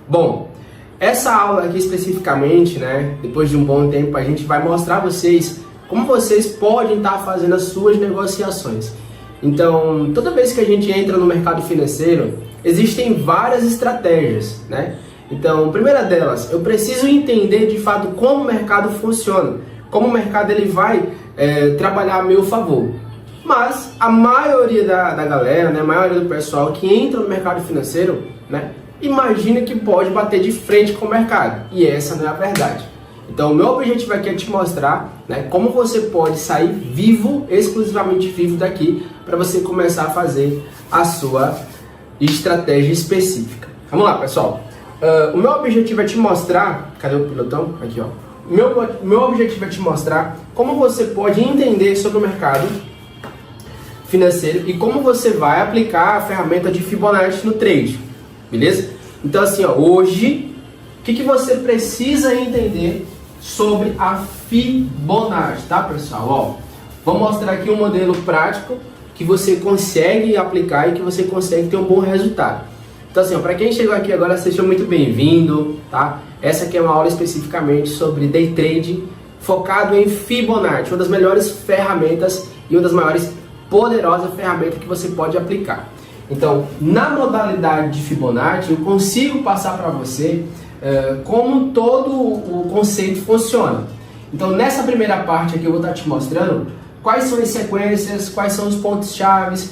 Bom, essa aula aqui especificamente, né, depois de um bom tempo, a gente vai mostrar a vocês como vocês podem estar fazendo as suas negociações. Então, toda vez que a gente entra no mercado financeiro, existem várias estratégias, né? Então, a primeira delas, eu preciso entender de fato como o mercado funciona, como o mercado ele vai trabalhar a meu favor. Mas a maioria da galera, né, a maioria do pessoal que entra no mercado financeiro, né, imagina que pode bater de frente com o mercado. E essa não é a verdade. Então, o meu objetivo aqui é te mostrar, né, como você pode sair vivo, exclusivamente vivo daqui, para você começar a fazer a sua estratégia específica. Vamos lá, pessoal. O meu objetivo é te mostrar... Cadê o pilotão? Aqui, ó. Meu objetivo é te mostrar como você pode entender sobre o mercado financeiro e como você vai aplicar a ferramenta de Fibonacci no trade, beleza? Então, assim, ó, hoje, o que você precisa entender sobre a Fibonacci, tá, pessoal? Ó, vou mostrar aqui um modelo prático que você consegue aplicar e que você consegue ter um bom resultado. Então, assim, para quem chegou aqui agora, seja muito bem-vindo, tá? Essa aqui é uma aula especificamente sobre day trade focado em Fibonacci, uma das melhores ferramentas e uma das maiores poderosas ferramentas que você pode aplicar. Então, na modalidade de Fibonacci, eu consigo passar para você como todo o conceito funciona. Então, nessa primeira parte aqui eu vou estar te mostrando quais são as sequências, quais são os pontos-chave,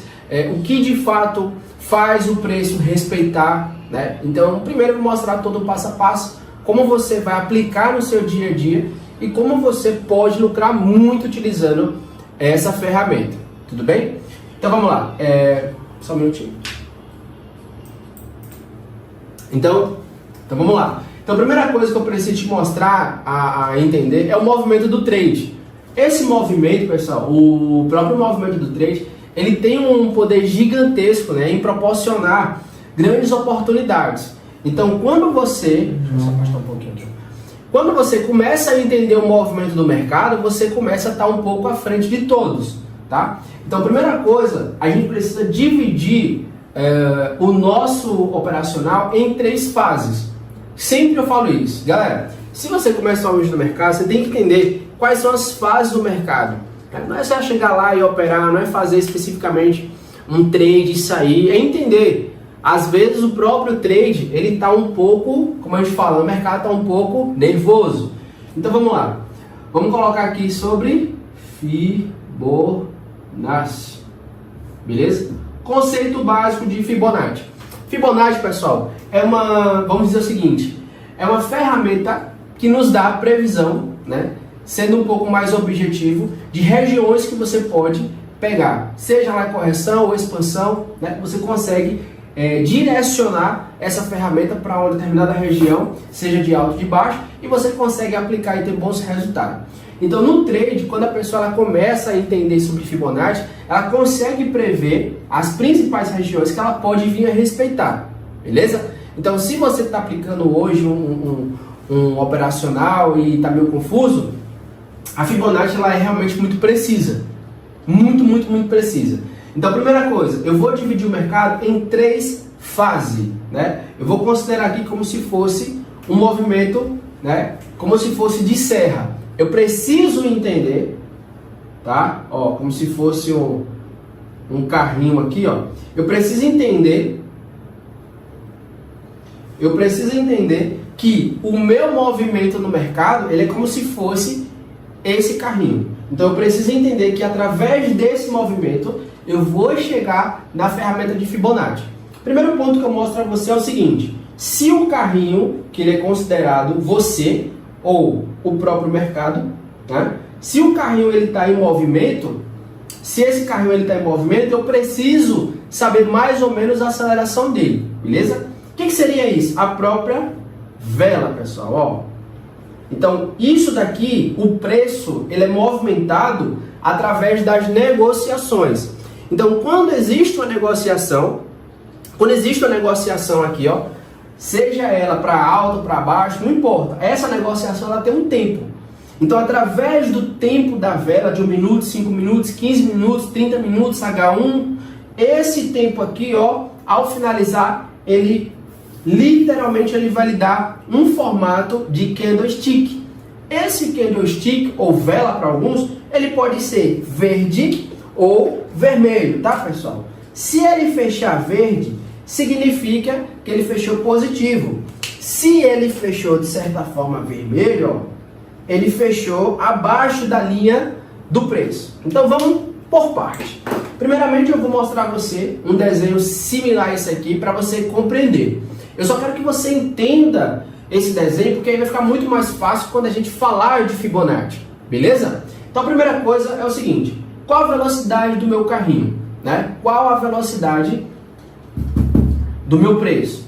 o que de fato faz o preço respeitar, né? Então, primeiro eu vou mostrar todo o passo a passo, como você vai aplicar no seu dia a dia e como você pode lucrar muito utilizando essa ferramenta. Tudo bem? Então vamos lá. Só um minutinho. Então vamos lá. Então a primeira coisa que eu preciso te mostrar a entender é o movimento do trade. Esse movimento, pessoal, o próprio movimento do trade, ele tem um poder gigantesco, né, em proporcionar grandes oportunidades. Então, quando você... Deixa eu só afastar um pouquinho aqui. Quando você começa a entender o movimento do mercado, você começa a estar um pouco à frente de todos, tá? Então, a primeira coisa, a gente precisa dividir o nosso operacional em 3 fases. Sempre eu falo isso. Galera, se você começa hoje no mercado, você tem que entender quais são as fases do mercado. Não é só chegar lá e operar, não é fazer especificamente um trade e sair, é entender. Às vezes o próprio trade, ele está um pouco, como a gente fala, o mercado está um pouco nervoso. Então vamos lá. Vamos colocar aqui sobre Fibonacci. Beleza? Conceito básico de Fibonacci. Fibonacci, pessoal, vamos dizer o seguinte, é uma ferramenta que nos dá a previsão, né? Sendo um pouco mais objetivo, de regiões que você pode pegar, seja lá correção ou expansão, né? Você consegue direcionar essa ferramenta para uma determinada região, seja de alto ou de baixo, e você consegue aplicar e ter bons resultados. Então, no trade, quando a pessoa ela começa a entender sobre Fibonacci, ela consegue prever as principais regiões que ela pode vir a respeitar, beleza? Então, se você está aplicando hoje um operacional e está meio confuso, a Fibonacci ela é realmente muito precisa. Muito precisa. Então, a primeira coisa, eu vou dividir o mercado em 3 fases, né? Eu vou considerar aqui como se fosse um movimento, né? Como se fosse de serra. Eu preciso entender, tá? Ó, como se fosse um carrinho aqui, ó. Eu preciso entender que o meu movimento no mercado, ele é como se fosse esse carrinho. Então eu preciso entender que através desse movimento eu vou chegar na ferramenta de Fibonacci. Primeiro ponto que eu mostro para você é o seguinte: se o carrinho, que ele é considerado você ou o próprio mercado, né? Se o carrinho ele está em movimento, eu preciso saber mais ou menos a aceleração dele, beleza? O que seria isso? A própria vela, pessoal, ó. Então, isso daqui, o preço, ele é movimentado através das negociações. Então, quando existe uma negociação aqui, ó, seja ela para alto, para baixo, não importa. Essa negociação ela tem um tempo. Então, através do tempo da vela, de 1 minuto, 5 minutos, 15 minutos, 30 minutos, H1, esse tempo aqui, ó, ao finalizar, ele literalmente ele vai lhe dar um formato de candlestick. Esse candlestick, ou vela para alguns, ele pode ser verde ou vermelho, tá, pessoal? Se ele fechar verde, significa que ele fechou positivo. Se ele fechou de certa forma vermelho, ó, ele fechou abaixo da linha do preço. Então vamos por parte. Primeiramente eu vou mostrar a você um desenho similar a esse aqui para você compreender. Eu só quero que você entenda esse desenho, porque aí vai ficar muito mais fácil quando a gente falar de Fibonacci, beleza? Então a primeira coisa é o seguinte: qual a velocidade do meu carrinho, né? Qual a velocidade do meu preço?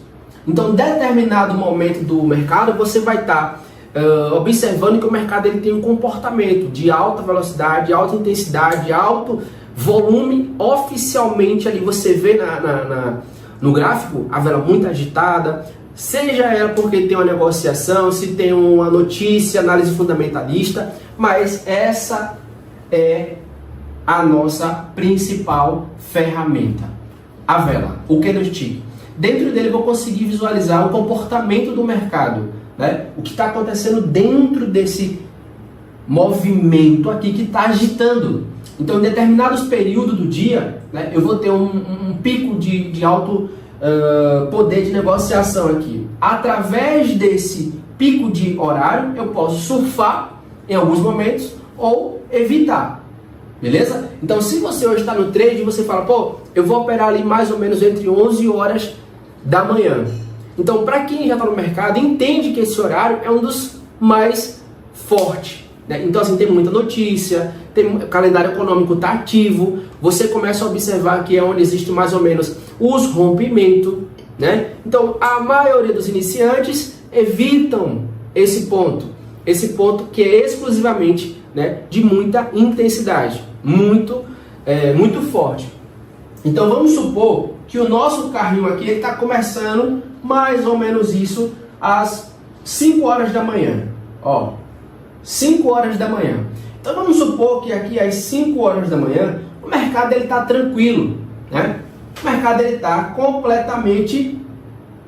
Então, em determinado momento do mercado, você vai estar observando que o mercado ele tem um comportamento de alta velocidade, alta intensidade, alto volume. Oficialmente ali você vê no gráfico a vela muito agitada, seja ela porque tem uma negociação, se tem uma notícia, análise fundamentalista, mas essa é a nossa principal ferramenta, a vela, o candlestick. Dentro dele eu vou conseguir visualizar o comportamento do mercado, né? O que está acontecendo dentro desse movimento aqui que está agitando. Então, em determinados períodos do dia, né, eu vou ter um pico de alto poder de negociação aqui. Através desse pico de horário, eu posso surfar em alguns momentos ou evitar. Beleza? Então, se você hoje está no trade e você fala, pô, eu vou operar ali mais ou menos entre 11 horas da manhã. Então, para quem já está no mercado, entende que esse horário é um dos mais fortes. Né? Então, assim, tem muita notícia, o calendário econômico está ativo, você começa a observar que é onde existe mais ou menos os rompimentos. Né? Então, a maioria dos iniciantes evitam esse ponto que é exclusivamente, né, de muita intensidade, muito forte. Então, vamos supor que o nosso carrinho aqui está começando mais ou menos isso às 5 horas da manhã. Ó, 5 horas da manhã. Então vamos supor que aqui às 5 horas da manhã o mercado está tranquilo, né? O mercado está completamente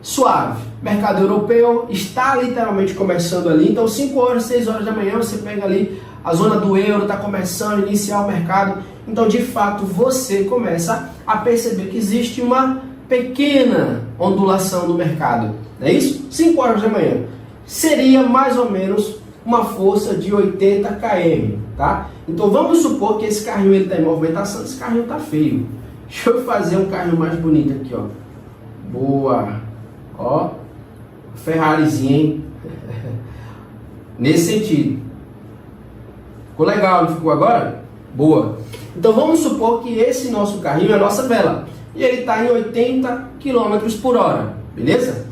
suave. O mercado europeu está literalmente começando ali. Então 5 horas, 6 horas da manhã você pega ali a zona do euro, está começando a iniciar o mercado. Então, de fato, você começa a perceber que existe uma pequena ondulação no mercado. Não é isso? 5 horas da manhã. Seria mais ou menos uma força de 80 km, tá? Então, vamos supor que esse carrinho está em movimentação. Esse carrinho está feio. Deixa eu fazer um carrinho mais bonito aqui, ó. Boa. Ó. Ferrarizinha, hein? Nesse sentido. Ficou legal, não ficou agora? Boa. Então vamos supor que esse nosso carrinho é a nossa vela. E ele está em 80 km por hora. Beleza?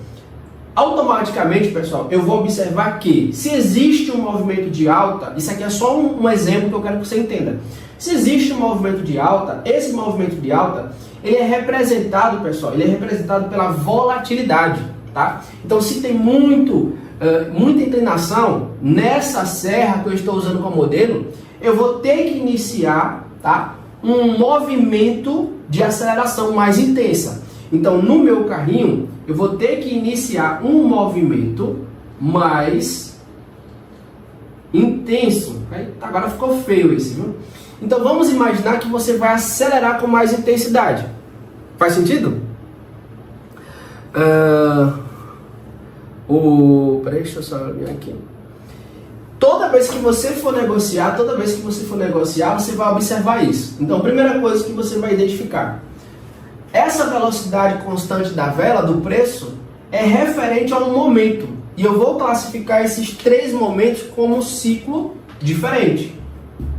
Automaticamente, pessoal, eu vou observar que se existe um movimento de alta, isso aqui é só um exemplo que eu quero que você entenda. Se existe um movimento de alta, esse movimento de alta, ele é representado, pessoal, ele é representado pela volatilidade, tá? Então, se tem muita inclinação nessa serra que eu estou usando como modelo, eu vou ter que iniciar, tá, um movimento de aceleração mais intensa. Então, no meu carrinho, eu vou ter que iniciar um movimento mais intenso. Agora ficou feio esse, viu? Então, vamos imaginar que você vai acelerar com mais intensidade. Faz sentido? Peraí, deixa eu só olhar aqui. Toda vez que você for negociar, você vai observar isso. Então, a primeira coisa que você vai identificar: essa velocidade constante da vela, do preço, é referente a um momento. E eu vou classificar esses 3 momentos como um ciclo diferente.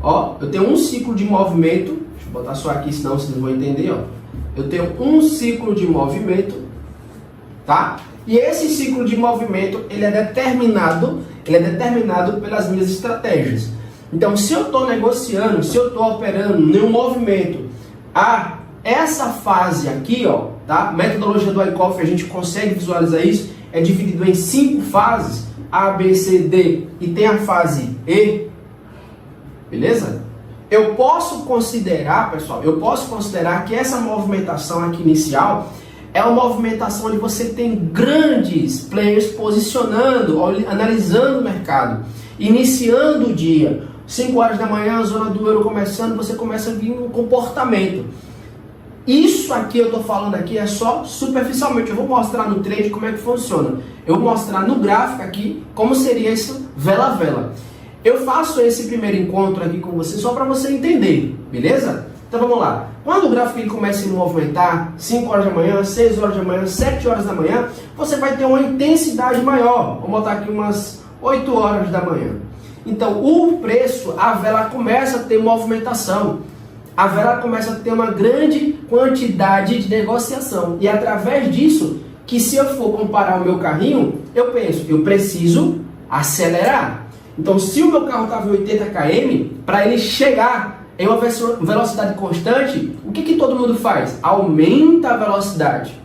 Ó, eu tenho um ciclo de movimento. Deixa eu botar só aqui, senão vocês não vão entender. Ó. Eu tenho um ciclo de movimento, tá? E esse ciclo de movimento, ele é determinado pelas minhas estratégias. Então, se eu estou negociando, se eu estou operando em um movimento, essa fase aqui, ó, tá? Metodologia do Wyckoff, a gente consegue visualizar isso, é dividido em 5 fases, A, B, C, D, e tem a fase E, beleza? Eu posso considerar, pessoal, que essa movimentação aqui inicial, é uma movimentação onde você tem grandes players posicionando, analisando o mercado, iniciando o dia. 5 horas da manhã, a zona do euro começando, você começa a vir um comportamento. Isso aqui eu estou falando aqui é só superficialmente. Eu vou mostrar no trade como é que funciona. Eu vou mostrar no gráfico aqui como seria isso vela a vela. Eu faço esse primeiro encontro aqui com você só para você entender, beleza? Então vamos lá. Quando o gráfico ele começa a se movimentar, 5 horas da manhã, 6 horas da manhã, 7 horas da manhã, você vai ter uma intensidade maior. Vamos botar aqui umas 8 horas da manhã. Então o preço, a vela começa a ter movimentação. A vela começa a ter uma grande quantidade de negociação. E através disso, que se eu for comparar o meu carrinho, eu penso, eu preciso acelerar. Então se o meu carro estava em 80 km, para ele chegar em uma velocidade constante, o que todo mundo faz? Aumenta a velocidade.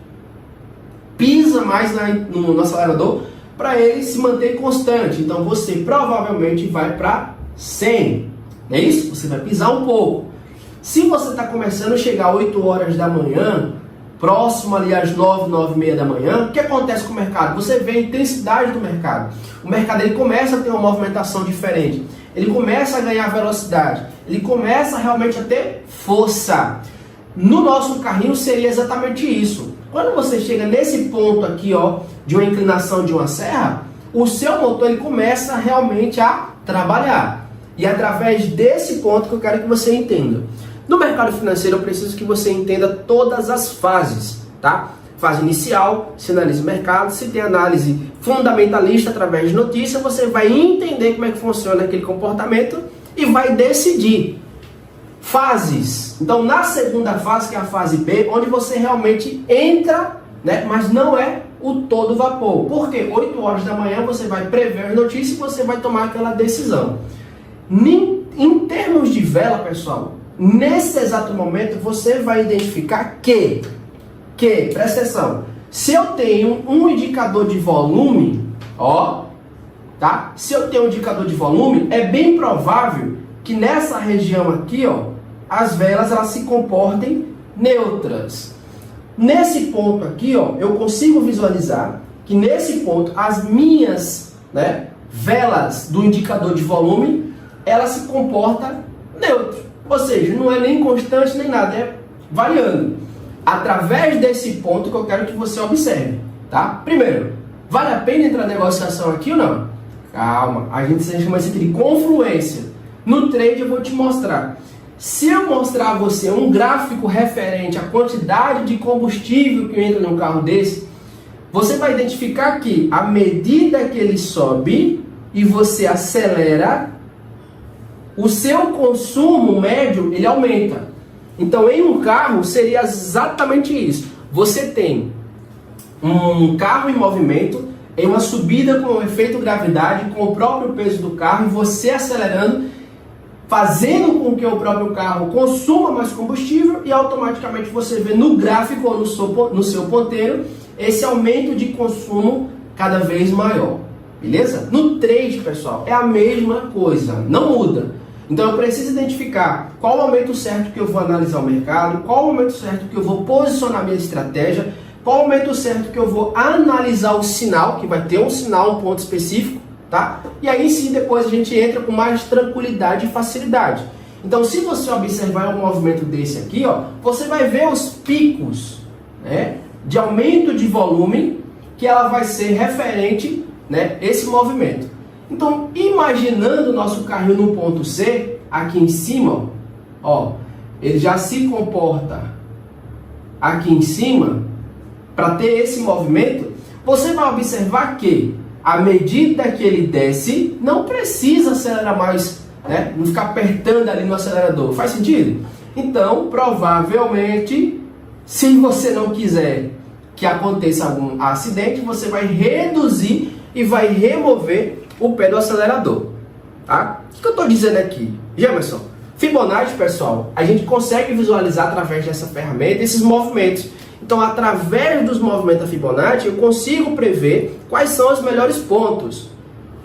Pisa mais no acelerador para ele se manter constante. Então você provavelmente vai para 100. Não é isso? Você vai pisar um pouco. Se você está começando a chegar às 8 horas da manhã, próximo ali às 9, 9 e meia da manhã, o que acontece com o mercado? Você vê a intensidade do mercado. O mercado ele começa a ter uma movimentação diferente. Ele começa a ganhar velocidade. Ele começa realmente a ter força. No nosso carrinho seria exatamente isso. Quando você chega nesse ponto aqui, ó, de uma inclinação de uma serra, o seu motor ele começa realmente a trabalhar. E é através desse ponto que eu quero que você entenda. No mercado financeiro eu preciso que você entenda todas as fases, tá? Fase inicial, se analisa o mercado, se tem análise fundamentalista através de notícia, você vai entender como é que funciona aquele comportamento e vai decidir. Fases. Então na segunda fase, que é a fase B, onde você realmente entra, né? Mas não é o todo vapor. Porque 8 horas da manhã você vai prever as notícias e você vai tomar aquela decisão. Em termos de vela, pessoal, nesse exato momento você vai identificar que presta atenção, se eu tenho um indicador de volume, ó, tá? Se eu tenho um indicador de volume, é bem provável que nessa região aqui, ó, as velas elas se comportem neutras. Nesse ponto aqui, ó, eu consigo visualizar que nesse ponto as minhas, né, velas do indicador de volume, ela se comporta neutro. Ou seja, não é nem constante nem nada, é variando. Através desse ponto que eu quero que você observe, tá? Primeiro, vale a pena entrar na negociação aqui ou não? Calma, a gente chama isso de confluência. No trade eu vou te mostrar. Se eu mostrar a você um gráfico referente à quantidade de combustível que entra num carro desse, você vai identificar que à medida que ele sobe e você acelera, o seu consumo médio ele aumenta. Então em um carro seria exatamente isso. Você tem um carro em movimento, em uma subida com o efeito gravidade, com o próprio peso do carro, e você acelerando, fazendo com que o próprio carro consuma mais combustível, e automaticamente você vê no gráfico ou no seu ponteiro esse aumento de consumo cada vez maior. Beleza? No trade, pessoal, é a mesma coisa, não muda. Então eu preciso identificar qual o momento certo que eu vou analisar o mercado, qual o momento certo que eu vou posicionar minha estratégia, qual o momento certo que eu vou analisar o sinal, que vai ter um sinal, um ponto específico, tá? E aí sim depois a gente entra com mais tranquilidade e facilidade. Então se você observar um movimento desse aqui, ó, você vai ver os picos, né, de aumento de volume, que ela vai ser referente, né, esse movimento. Então, imaginando o nosso carrinho no ponto C, aqui em cima, ó, ele já se comporta aqui em cima, para ter esse movimento, você vai observar que, à medida que ele desce, não precisa acelerar mais, né? Não ficar apertando ali no acelerador. Faz sentido? Então, provavelmente, se você não quiser que aconteça algum acidente, você vai reduzir e vai remover o pé do acelerador, tá? O que eu estou dizendo aqui? Jamerson, Fibonacci, pessoal, a gente consegue visualizar através dessa ferramenta esses movimentos. Então, através dos movimentos da Fibonacci, eu consigo prever quais são os melhores pontos.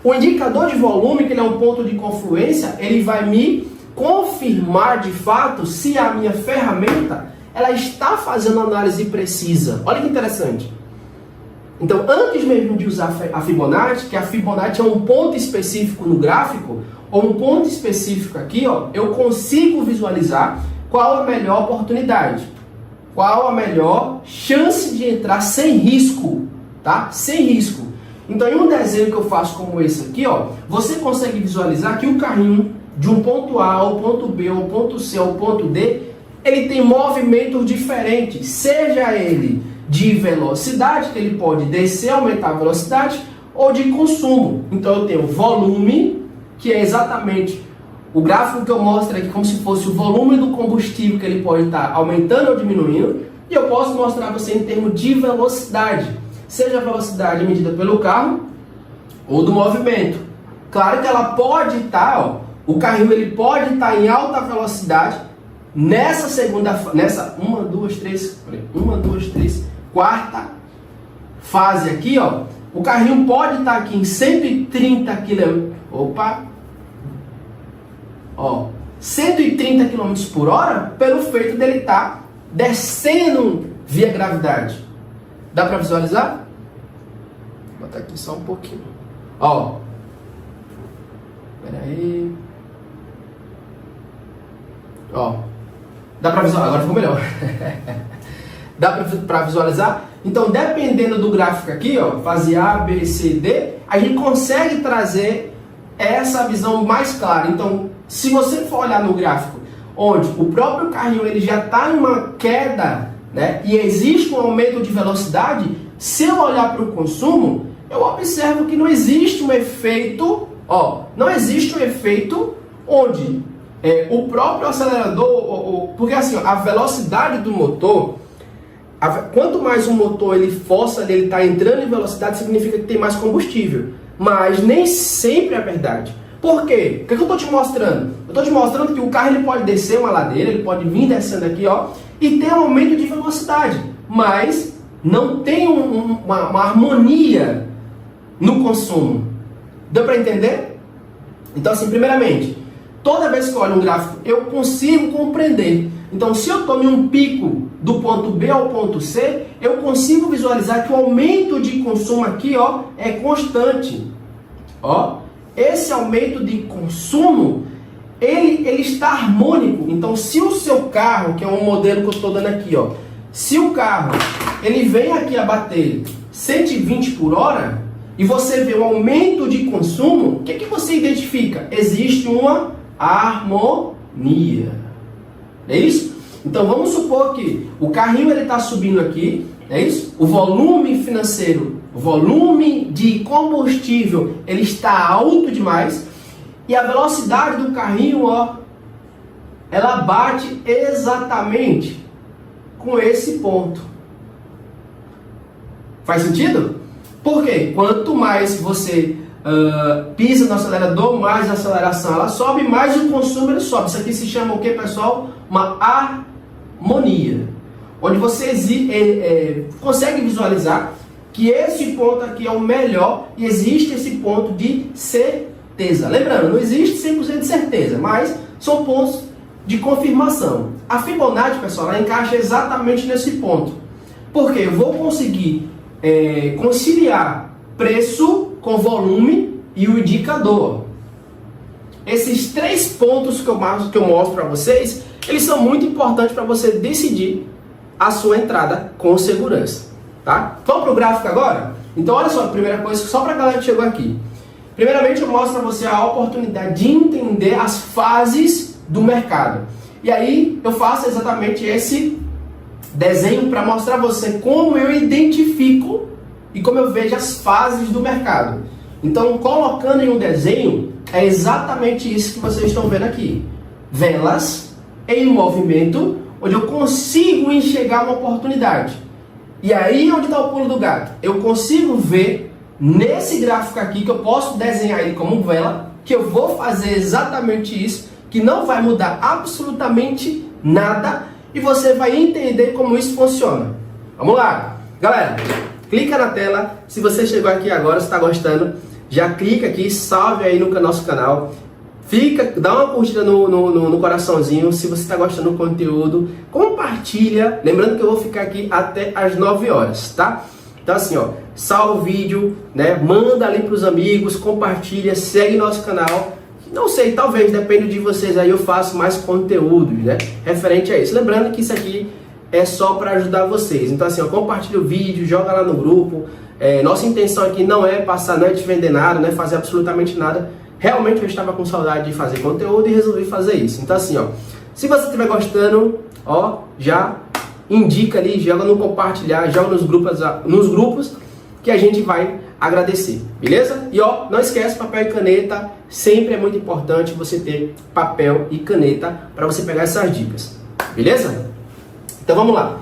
O indicador de volume, que ele é um ponto de confluência, ele vai me confirmar de fato se a minha ferramenta ela está fazendo análise precisa. Olha que interessante. Então, antes mesmo de usar a Fibonacci, que a Fibonacci é um ponto específico no gráfico, ou um ponto específico aqui, ó, eu consigo visualizar qual a melhor oportunidade, qual a melhor chance de entrar sem risco, tá? Sem risco. Então, em um desenho que eu faço como esse aqui, ó, você consegue visualizar que o carrinho de um ponto A ao ponto B, ao ponto C, ao ponto D, ele tem movimentos diferentes, seja ele de velocidade, que ele pode descer, aumentar a velocidade, ou de consumo. Então eu tenho volume, que é exatamente o gráfico que eu mostro aqui, como se fosse o volume do combustível, que ele pode estar aumentando ou diminuindo, e eu posso mostrar para você em termos de velocidade, seja a velocidade medida pelo carro, ou do movimento. Claro que ela pode estar, ó, o carrinho ele pode estar em alta velocidade, nessa 1, 2, 3, quarta fase aqui, ó, o carrinho pode estar aqui em 130 km, 130 km por hora, pelo feito dele estar descendo via gravidade. Dá para visualizar? Vou botar aqui só um pouquinho. Ó, pera aí. Ó, dá para visualizar? Agora ficou melhor. Dá para visualizar? Então, dependendo do gráfico aqui, ó, fase A, B, C, D, a gente consegue trazer essa visão mais clara. Então, se você for olhar no gráfico, onde o próprio carrinho ele já está em uma queda, né, e existe um aumento de velocidade, se eu olhar para o consumo, eu observo que não existe um efeito, ó, não existe um efeito onde o próprio acelerador, porque assim, ó, a velocidade do motor, quanto mais o motor ele força, ele está entrando em velocidade, significa que tem mais combustível. Mas nem sempre é verdade. Por quê? O que eu estou te mostrando? Eu estou te mostrando que o carro ele pode descer uma ladeira, ele pode vir descendo aqui, ó, e ter um aumento de velocidade. Mas não tem uma harmonia no consumo. Deu para entender? Então, assim, primeiramente, toda vez que eu olho um gráfico, eu consigo compreender. Então, se eu estou em um pico do ponto B ao ponto C, eu consigo visualizar que o aumento de consumo aqui, ó, é constante. Ó, esse aumento de consumo, ele está harmônico. Então, se o seu carro, que é um modelo que eu estou dando aqui, ó, se o carro ele vem aqui a bater 120 por hora e você vê um aumento de consumo, o que você identifica? Existe uma harmonia. É isso? Então vamos supor que o carrinho ele está subindo aqui, é isso? O volume financeiro, o volume de combustível, ele está alto demais e a velocidade do carrinho, ó, ela bate exatamente com esse ponto. Faz sentido? Por quê? Quanto mais você pisa no acelerador, mais a aceleração ela sobe, mais o consumo ele sobe. Isso aqui se chama o que, pessoal? Uma harmonia. Onde você consegue visualizar que esse ponto aqui é o melhor e existe esse ponto de certeza. Lembrando, não existe 100% de certeza, mas são pontos de confirmação. A Fibonacci, pessoal, ela encaixa exatamente nesse ponto. Porque eu vou conseguir conciliar preço com volume e o indicador. Esses 3 pontos que eu mostro para vocês, eles são muito importantes para você decidir a sua entrada com segurança, tá? Vamos para o gráfico agora? Então olha só, a primeira coisa, só para a galera que chegou aqui. Primeiramente eu mostro para você a oportunidade de entender as fases do mercado. E aí eu faço exatamente esse desenho para mostrar a você como eu identifico e como eu vejo as fases do mercado. Então, colocando em um desenho, é exatamente isso que vocês estão vendo aqui. Velas em movimento, onde eu consigo enxergar uma oportunidade. E aí onde está o pulo do gato? Eu consigo ver nesse gráfico aqui, que eu posso desenhar ele como vela, que eu vou fazer exatamente isso, que não vai mudar absolutamente nada, e você vai entender como isso funciona. Vamos lá, galera. Clica na tela, se você chegou aqui agora, se está gostando, já clica aqui, salve aí no nosso canal, dá uma curtida no coraçãozinho, se você está gostando do conteúdo, compartilha compartilha, lembrando que eu vou ficar aqui até as 9 horas, tá? Então assim, ó, salva o vídeo, né? Manda ali pros amigos, compartilha, segue nosso canal. Não sei, talvez, depende de vocês aí, eu faço mais conteúdos, né? Referente a isso. Lembrando que isso aqui é só para ajudar vocês. Então assim, ó, compartilha o vídeo, joga lá no grupo. Nossa intenção aqui não é passar, não é te vender nada, não é fazer absolutamente nada. Realmente eu estava com saudade de fazer conteúdo e resolvi fazer isso. Então assim, ó, se você estiver gostando, ó, já indica ali, joga no compartilhar, joga nos grupos que a gente vai agradecer, beleza? E ó, não esquece, papel e caneta, sempre é muito importante você ter papel e caneta para você pegar essas dicas, beleza? Então vamos lá.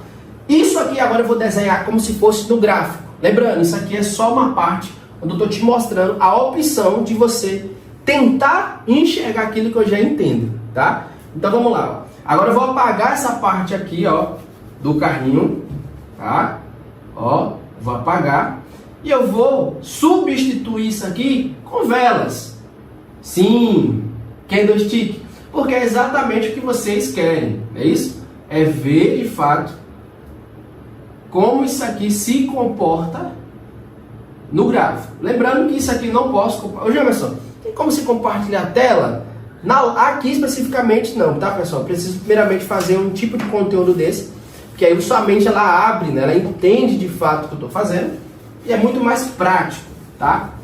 Isso aqui agora eu vou desenhar como se fosse no gráfico. Lembrando, isso aqui é só uma parte onde eu estou te mostrando a opção de você tentar enxergar aquilo que eu já entendo, tá? Então vamos lá. Ó. Agora eu vou apagar essa parte aqui, ó, do carrinho, tá? Ó, vou apagar. E eu vou substituir isso aqui com velas. Sim, candlestick. Porque é exatamente o que vocês querem, não é isso? É ver de fato como isso aqui se comporta no gráfico. Lembrando que isso aqui não posso... Ô, Jamerson, tem como se compartilhar a tela? Aqui especificamente não, tá, pessoal? Preciso primeiramente fazer um tipo de conteúdo desse, que aí sua mente ela abre, né? Ela entende de fato o que eu estou fazendo. E é muito mais prático, tá?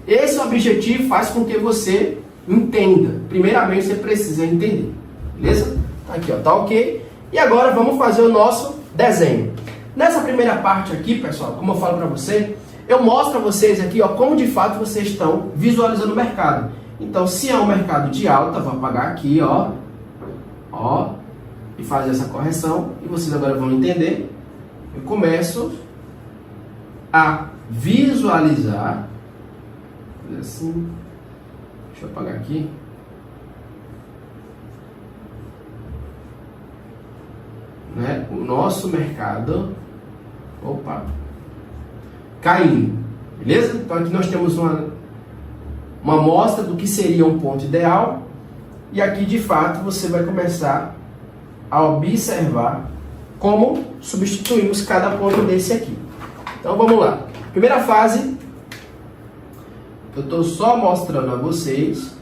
Esse objetivo faz com que você entenda. Primeiramente, você precisa entender, beleza? Aqui, ó, tá ok. E agora vamos fazer o nosso desenho. Nessa primeira parte aqui, pessoal, como eu falo para você, eu mostro a vocês aqui, ó, como de fato vocês estão visualizando o mercado. Então, se é um mercado de alta, vou apagar aqui, ó, e fazer essa correção. E vocês agora vão entender. Eu começo a visualizar, assim, deixa eu apagar aqui, né, o nosso mercado, caindo, beleza? Então aqui nós temos uma amostra do que seria um ponto ideal, e aqui de fato você vai começar a observar como substituímos cada ponto desse aqui. Então vamos lá. Primeira fase, eu estou só mostrando a vocês,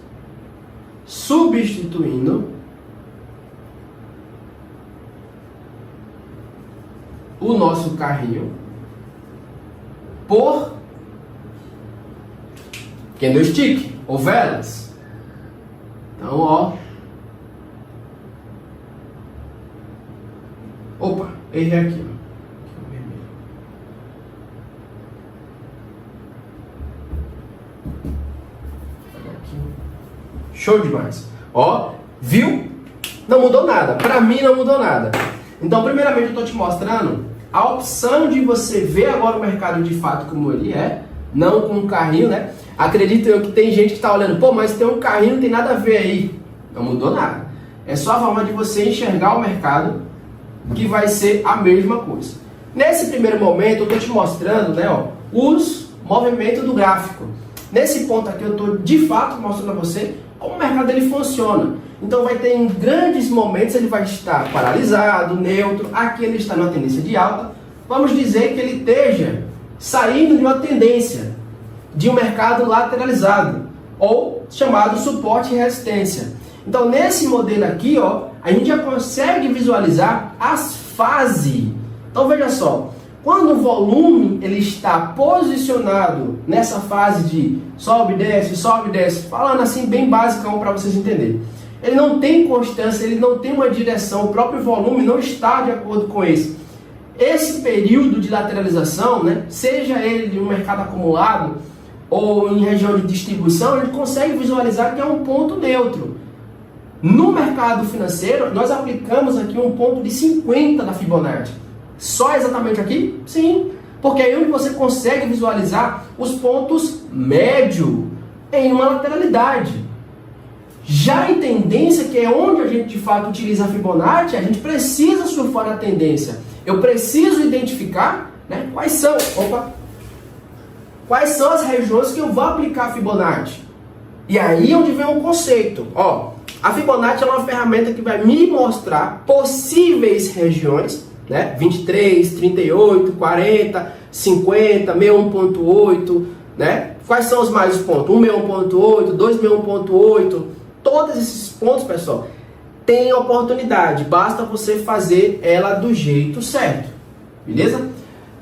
substituindo o nosso carrinho por candlestick ou velas. Então, ó. Opa, errei aqui, ó. Show demais. Ó, viu? Não mudou nada. Pra mim não mudou nada. Então, primeiramente, eu tô te mostrando a opção de você ver agora o mercado de fato como ele é, não com um carrinho, né? Acredito eu que tem gente que tá olhando, pô, mas tem um carrinho, não tem nada a ver aí. Não mudou nada. É só a forma de você enxergar o mercado que vai ser a mesma coisa. Nesse primeiro momento, eu tô te mostrando, né, ó, os movimentos do gráfico. Nesse ponto aqui, eu tô de fato mostrando a você como o mercado ele funciona. Então vai ter em grandes momentos, ele vai estar paralisado, neutro, aqui ele está numa tendência de alta. Vamos dizer que ele esteja saindo de uma tendência, de um mercado lateralizado, ou chamado suporte e resistência. Então nesse modelo aqui, ó, a gente já consegue visualizar as fases. Então veja só, quando o volume ele está posicionado nessa fase de sobe, desce, falando assim bem basicão para vocês entenderem. Ele não tem constância, ele não tem uma direção, o próprio volume não está de acordo com esse. Esse período de lateralização, né, seja ele de um mercado acumulado ou em região de distribuição, ele consegue visualizar que é um ponto neutro. No mercado financeiro, nós aplicamos aqui um ponto de 50 da Fibonacci. Só exatamente aqui? Sim, porque é aí onde você consegue visualizar os pontos médio em uma lateralidade. Já em tendência, que é onde a gente de fato utiliza a Fibonacci, a gente precisa surfar na tendência. Eu preciso identificar, né, quais são as regiões que eu vou aplicar a Fibonacci. E aí é onde vem um conceito. Ó, A Fibonacci é uma ferramenta que vai me mostrar possíveis regiões, né? 23, 38, 40, 50, 61.8, né? Quais são os mais pontos? 161.8, 261.8, todos esses pontos, pessoal, tem oportunidade, basta você fazer ela do jeito certo, beleza?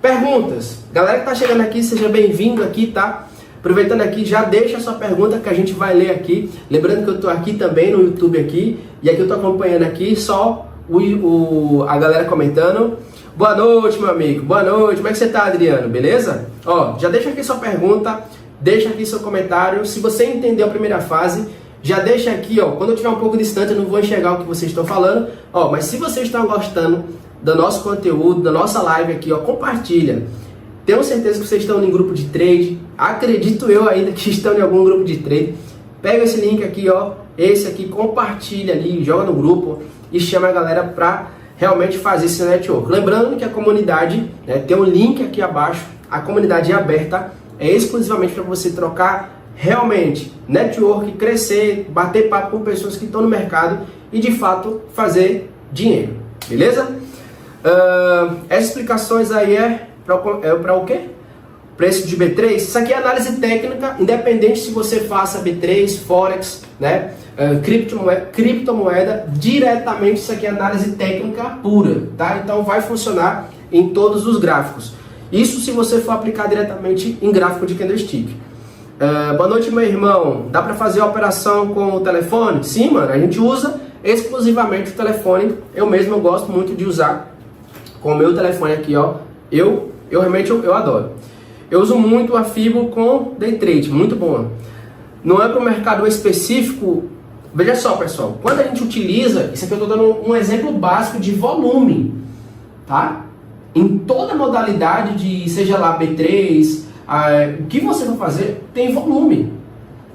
Perguntas. Galera que tá chegando aqui, seja bem-vindo aqui, tá? Aproveitando aqui, já deixa a sua pergunta que a gente vai ler aqui. Lembrando que eu tô aqui também no YouTube aqui, e aqui eu tô acompanhando aqui só a galera comentando. Boa noite, meu amigo. Boa noite. Como é que você tá, Adriano? Beleza? Ó, já deixa aqui sua pergunta, deixa aqui seu comentário. Se você entendeu a primeira fase, já deixa aqui, ó. Quando eu estiver um pouco distante, eu não vou enxergar o que vocês estão falando. Ó, mas se vocês estão gostando do nosso conteúdo, da nossa live aqui, ó, compartilha. Tenho certeza que vocês estão em grupo de trade. Acredito eu ainda que estão em algum grupo de trade. Pega esse link aqui, ó. Esse aqui, compartilha ali, joga no grupo e chama a galera para realmente fazer esse network. Lembrando que a comunidade, né, tem um link aqui abaixo. A comunidade é aberta, é exclusivamente para você trocar realmente network, crescer, bater papo com pessoas que estão no mercado e de fato fazer dinheiro. Beleza? Essas explicações aí é para o quê? Preço de B3. Isso aqui é análise técnica, independente se você faça B3, Forex, né? Criptomoeda, diretamente isso aqui é análise técnica pura, tá? Então vai funcionar em todos os gráficos. Isso se você for aplicar diretamente em gráfico de candlestick. Boa noite, meu irmão. Dá para fazer a operação com o telefone? Sim, mano. A gente usa exclusivamente o telefone. Eu mesmo gosto muito de usar com o meu telefone aqui, ó. Eu realmente adoro. Eu uso muito a Fibo com Day Trade, muito bom. Não é para o mercado específico. Veja só, pessoal, quando a gente utiliza, isso aqui eu estou dando um exemplo básico de volume, tá? Em toda modalidade de, seja lá B3, o que você for fazer, tem volume.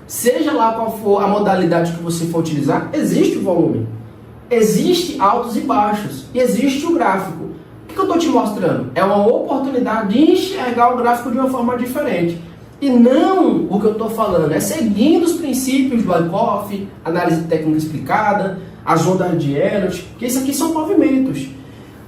Seja lá qual for a modalidade que você for utilizar, existe o volume. Existe altos e baixos, e existe o gráfico. O que eu estou te mostrando? É uma oportunidade de enxergar o gráfico de uma forma diferente. E não o que eu estou falando, é seguindo os princípios do Wyckoff, análise técnica explicada, as ondas de Elliott, que isso aqui são movimentos.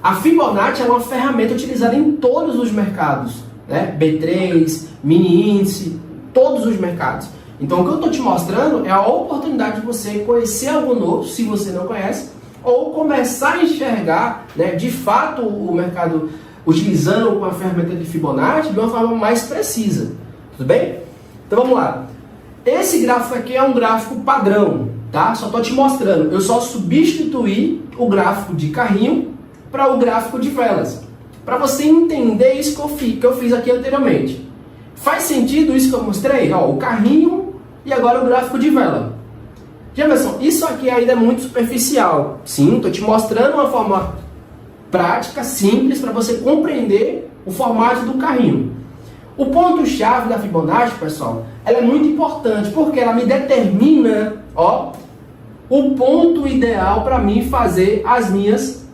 A Fibonacci é uma ferramenta utilizada em todos os mercados, né? B3, mini índice, todos os mercados. Então o que eu estou te mostrando é a oportunidade de você conhecer algo novo, se você não conhece, ou começar a enxergar, né, de fato o mercado utilizando uma ferramenta de Fibonacci de uma forma mais precisa. Tudo bem? Então vamos lá. Esse gráfico aqui é um gráfico padrão, tá? Só estou te mostrando. Eu só substituí o gráfico de carrinho para o gráfico de velas, para você entender isso que eu fiz aqui anteriormente. Faz sentido isso que eu mostrei? Ó, o carrinho e agora o gráfico de vela. Jamerson, isso aqui ainda é muito superficial. Sim, estou te mostrando uma forma prática, simples, para você compreender o formato do carrinho. O ponto-chave da Fibonacci, pessoal, ela é muito importante, porque ela me determina, ó, o ponto ideal para mim fazer as minhas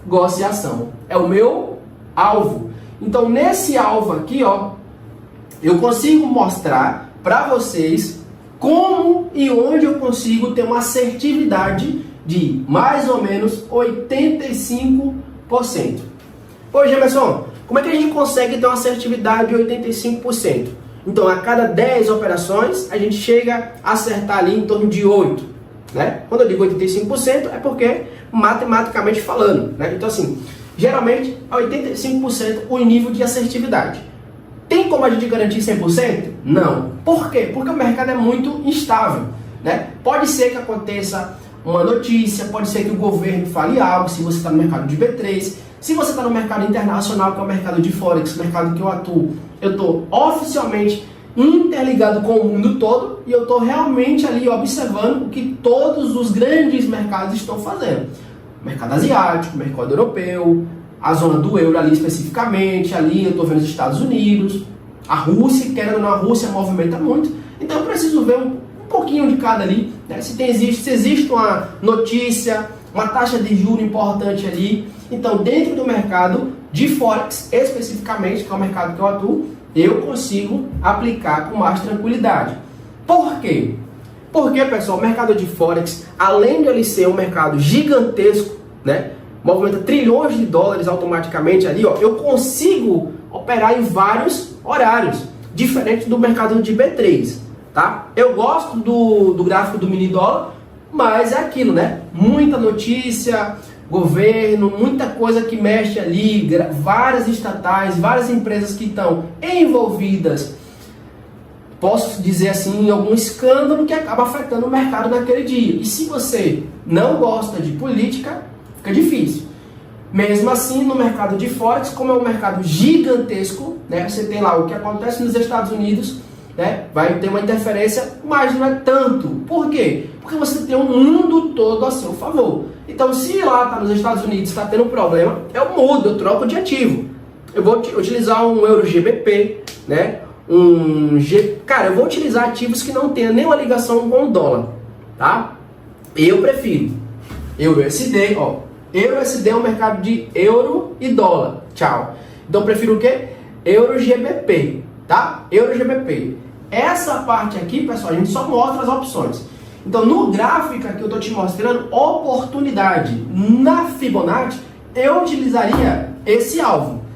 negociação. É o meu alvo. Então, nesse alvo aqui, ó, eu consigo mostrar para vocês como e onde eu consigo ter uma assertividade de mais ou menos 85%. Pô, Jamerson, como é que a gente consegue ter uma assertividade de 85%? Então, a cada 10 operações, a gente chega a acertar ali em torno de 8%. Né? Quando eu digo 85%, é porque, matematicamente falando, né? Então, assim, geralmente, é 85% o nível de assertividade. Tem como a gente garantir 100%? Não. Por quê? Porque o mercado é muito instável, né? Pode ser que aconteça uma notícia, pode ser que o governo fale algo, se você está no mercado de B3, se você está no mercado internacional, que é o mercado de Forex, o mercado que eu atuo, eu estou oficialmente interligado com o mundo todo e eu estou realmente ali observando o que todos os grandes mercados estão fazendo. Mercado asiático, mercado europeu, a zona do euro ali especificamente, ali eu estou vendo os Estados Unidos, a Rússia, querendo ou não, a Rússia movimenta muito, então eu preciso ver um pouquinho de cada ali, né? Se existe uma notícia, uma taxa de juros importante ali, então dentro do mercado de Forex, especificamente, que é o mercado que eu atuo, eu consigo aplicar com mais tranquilidade. Por quê? Porque, pessoal, o mercado de Forex, além de ele ser um mercado gigantesco, né, movimenta trilhões de dólares automaticamente ali, ó, eu consigo operar em vários horários, diferente do mercado de B3, tá? Eu gosto do gráfico do mini dólar, mas é aquilo, né? Muita notícia, governo, muita coisa que mexe ali, várias estatais, várias empresas que estão envolvidas, posso dizer assim, em algum escândalo que acaba afetando o mercado naquele dia. E se você não gosta de política, fica difícil. Mesmo assim, no mercado de Forex, como é um mercado gigantesco, né, você tem lá o que acontece nos Estados Unidos, né, vai ter uma interferência, mas não é tanto. Por quê? Porque você tem o mundo todo a seu favor. Então, se lá está nos Estados Unidos, está tendo um problema, eu mudo, eu troco de ativo. Eu vou utilizar um Euro GBP, né, Cara, eu vou utilizar ativos que não tenham nenhuma ligação com o dólar, tá? Eu prefiro EURUSD, ó. EURUSD é um mercado de euro e dólar. Tchau. Então eu prefiro o quê? Euro GBP, tá? Euro GBP. Essa parte aqui, pessoal, a gente só mostra as opções. Então no gráfico que eu tô te mostrando, oportunidade. Na Fibonacci, eu utilizaria esse alvo.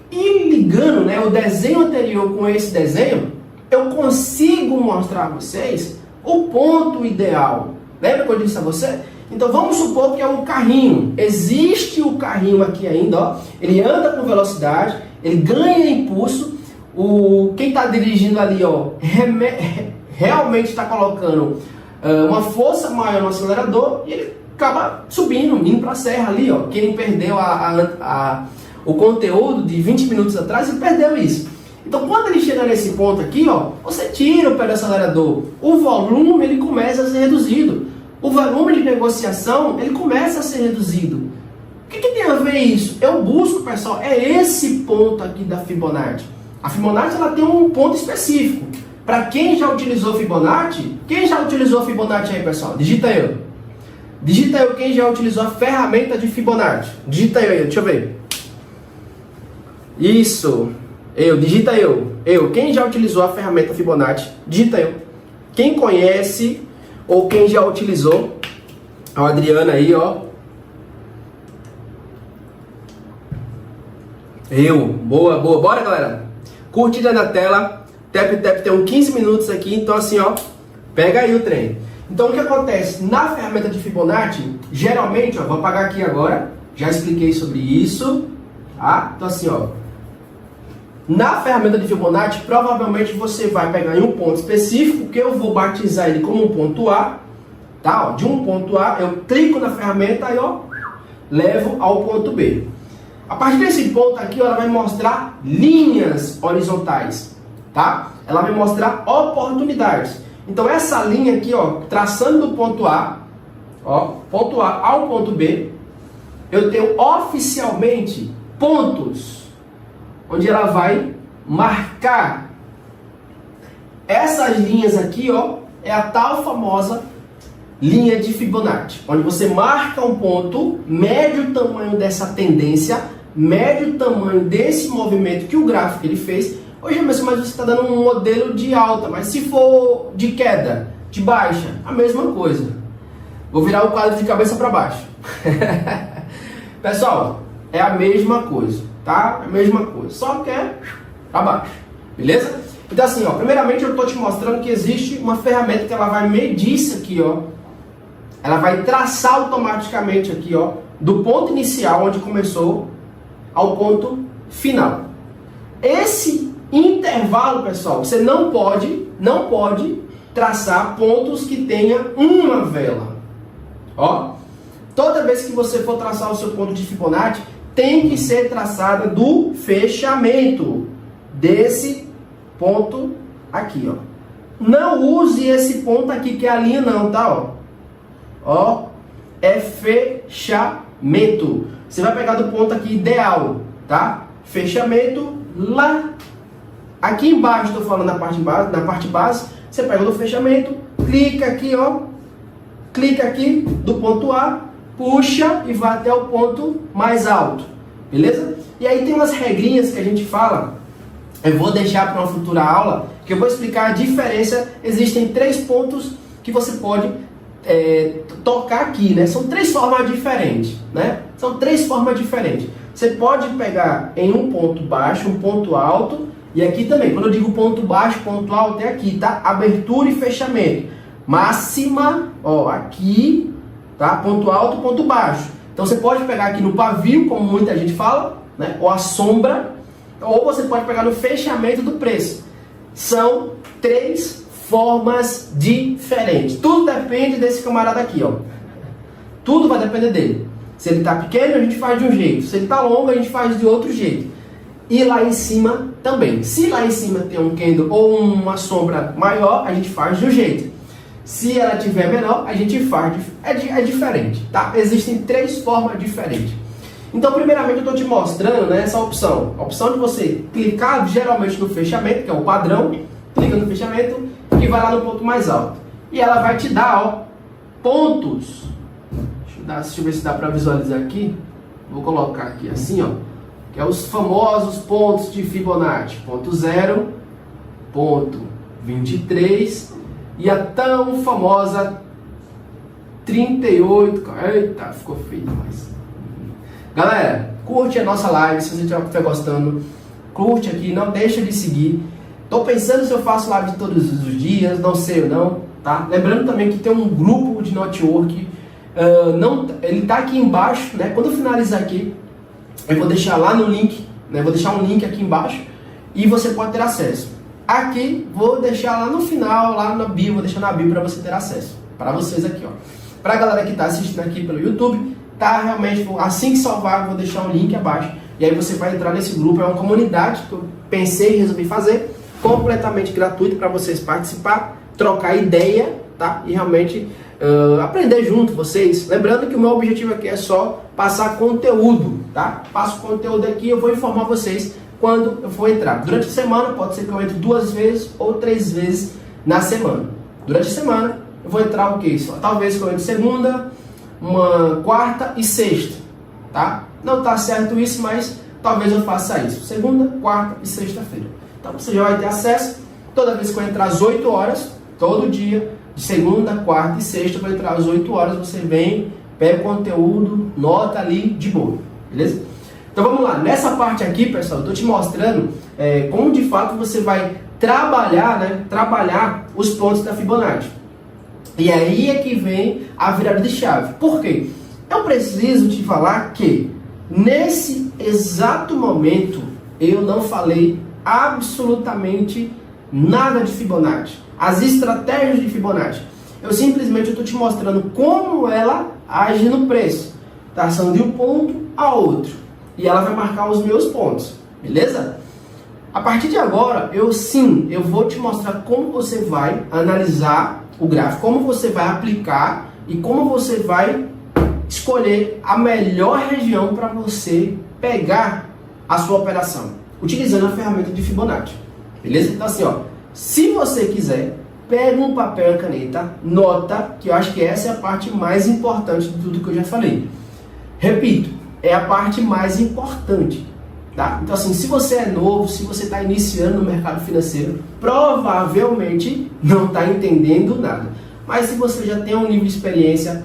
E ligando, né, o desenho anterior com esse desenho, eu consigo mostrar a vocês o ponto ideal. Lembra que eu disse a você? Então vamos supor que é um carrinho. Existe o carrinho aqui ainda, ó. Ele anda com velocidade, ele ganha impulso. Quem está dirigindo ali, ó, realmente está colocando uma força maior no acelerador e ele acaba subindo, indo para a serra ali, ó. Quem perdeu o conteúdo de 20 minutos atrás, ele perdeu isso. Então, quando ele chega nesse ponto aqui, ó, você tira o pé do acelerador, o volume ele começa a ser reduzido. O volume de negociação ele começa a ser reduzido. O que tem a ver isso? Eu busco, pessoal, é esse ponto aqui da Fibonacci. A Fibonacci ela tem um ponto específico. Para quem já utilizou Fibonacci, quem já utilizou Fibonacci aí, pessoal? Digita eu. Digita eu quem já utilizou a ferramenta de Fibonacci. Digita eu aí, deixa eu ver. Isso, digita eu. Quem já utilizou a ferramenta Fibonacci, digita eu. Quem conhece ou quem já utilizou, a Adriana aí, ó. Boa, bora galera. Curtida na tela, tap, tem uns 15 minutos aqui, então assim, ó, pega aí o trem. Então o que acontece? Na ferramenta de Fibonacci, geralmente, ó, vou apagar aqui agora, já expliquei sobre isso, tá? Então assim, ó, na ferramenta de Fibonacci, provavelmente você vai pegar em um ponto específico, que eu vou batizar ele como um ponto A, tá? Ó, de um ponto A, eu clico na ferramenta e ó, levo ao ponto B. A partir desse ponto aqui, ela vai mostrar linhas horizontais, tá? Ela vai mostrar oportunidades. Então essa linha aqui, ó, traçando do ponto A, ó, ponto A ao ponto B, eu tenho oficialmente pontos onde ela vai marcar. Essas linhas aqui, ó, é a tal famosa linha de Fibonacci, onde você marca um ponto, mede o tamanho dessa tendência, mede o tamanho desse movimento que o gráfico ele fez. Hoje mesmo, mas você está dando um modelo de alta, mas se for de queda, de baixa, a mesma coisa. Vou virar o quadro de cabeça para baixo. Pessoal, é a mesma coisa, tá? É a mesma coisa, só que é para baixo, beleza? Então assim, ó, primeiramente eu estou te mostrando que existe uma ferramenta que ela vai medir isso aqui, ó. Ela vai traçar automaticamente aqui, ó, do ponto inicial onde começou ao ponto final. Esse intervalo, pessoal, você não pode traçar pontos que tenha uma vela. Ó, toda vez que você for traçar o seu ponto de Fibonacci, tem que ser traçada do fechamento desse ponto aqui, ó. Não use esse ponto aqui que é a linha não, tá, ó. Ó, é fechamento. Você vai pegar do ponto aqui ideal, tá? Fechamento lá. Aqui embaixo, estou falando na parte base, você pega do fechamento, clica aqui, ó. Clica aqui do ponto A, puxa e vai até o ponto mais alto, beleza? E aí tem umas regrinhas que a gente fala, eu vou deixar para uma futura aula, que eu vou explicar a diferença. Existem 3 pontos que você pode tocar aqui, né? São 3 formas diferentes, né? São 3 formas diferentes. Você pode pegar em um ponto baixo, um ponto alto, e aqui também, quando eu digo ponto baixo, ponto alto, é aqui, tá? Abertura e fechamento. Máxima, ó, aqui, tá? Ponto alto, ponto baixo. Então você pode pegar aqui no pavio, como muita gente fala, né? Ou a sombra, ou você pode pegar no fechamento do preço. São 3 formas diferentes. Tudo depende desse camarada aqui, ó. Tudo vai depender dele. Se ele tá pequeno, a gente faz de um jeito. Se ele tá longo, a gente faz de outro jeito. E lá em cima também. Se lá em cima tem um candle ou uma sombra maior, a gente faz de um jeito. Se ela tiver menor, a gente faz. É diferente, tá? Existem 3 formas diferentes. Então, primeiramente, eu estou te mostrando, né, essa opção. A opção de você clicar geralmente no fechamento, que é o padrão. Clica no fechamento e vai lá no ponto mais alto. E ela vai te dar, ó, pontos. Deixa eu ver se dá para visualizar aqui. Vou colocar aqui assim, ó. Que é os famosos pontos de Fibonacci. Ponto 0, ponto 23 e a tão famosa 38. Eita, ficou feio demais. Galera, curte a nossa live se você estiver gostando. Curte aqui, não deixa de seguir. Tô pensando se eu faço live todos os dias, não sei ou não, tá? Lembrando também que tem um grupo de network, ele tá aqui embaixo, né? Quando eu finalizar aqui, eu vou deixar lá no link, né? Vou deixar um link aqui embaixo e você pode ter acesso. Aqui, vou deixar lá no final, lá na bio, vou deixar na bio para você ter acesso. Para vocês aqui, ó. Pra galera que tá assistindo aqui pelo YouTube, tá realmente, assim que salvar, eu vou deixar um link abaixo. E aí você vai entrar nesse grupo, é uma comunidade que eu pensei e resolvi fazer, completamente gratuito para vocês participar, trocar ideia, tá? E realmente aprender junto vocês. Lembrando que o meu objetivo aqui é só passar conteúdo, tá? Passo conteúdo aqui, eu vou informar vocês quando eu for entrar. Durante a semana, pode ser que eu entre 2 vezes ou 3 vezes na semana. Durante a semana, eu vou entrar o quê? Talvez eu entre segunda, uma quarta e sexta, tá? Não tá certo isso, mas talvez eu faça isso. Segunda, quarta e sexta-feira. Então você já vai ter acesso. Toda vez que eu entrar às 8 horas, todo dia, de segunda, quarta e sexta, eu vou entrar às 8 horas, você vem, pega o conteúdo, nota ali de boa, beleza? Então vamos lá, nessa parte aqui, pessoal, eu tô te mostrando como de fato você vai trabalhar, né? Trabalhar os pontos da Fibonacci. E aí é que vem a virada de chave. Por quê? Eu preciso te falar que nesse exato momento eu não falei absolutamente nada de Fibonacci. As estratégias de Fibonacci. Eu simplesmente estou te mostrando como ela age no preço. Tá? São de um ponto a outro. E ela vai marcar os meus pontos. Beleza? A partir de agora, eu vou te mostrar como você vai analisar o gráfico, como você vai aplicar e como você vai escolher a melhor região para você pegar a sua operação, utilizando a ferramenta de Fibonacci. Beleza? Então assim, ó, se você quiser, pega um papel e caneta, nota, que eu acho que essa é a parte mais importante de tudo que eu já falei. Repito, é a parte mais importante. Tá? Então assim, se você é novo, se você está iniciando no mercado financeiro, provavelmente não está entendendo nada. Mas se você já tem um nível de experiência,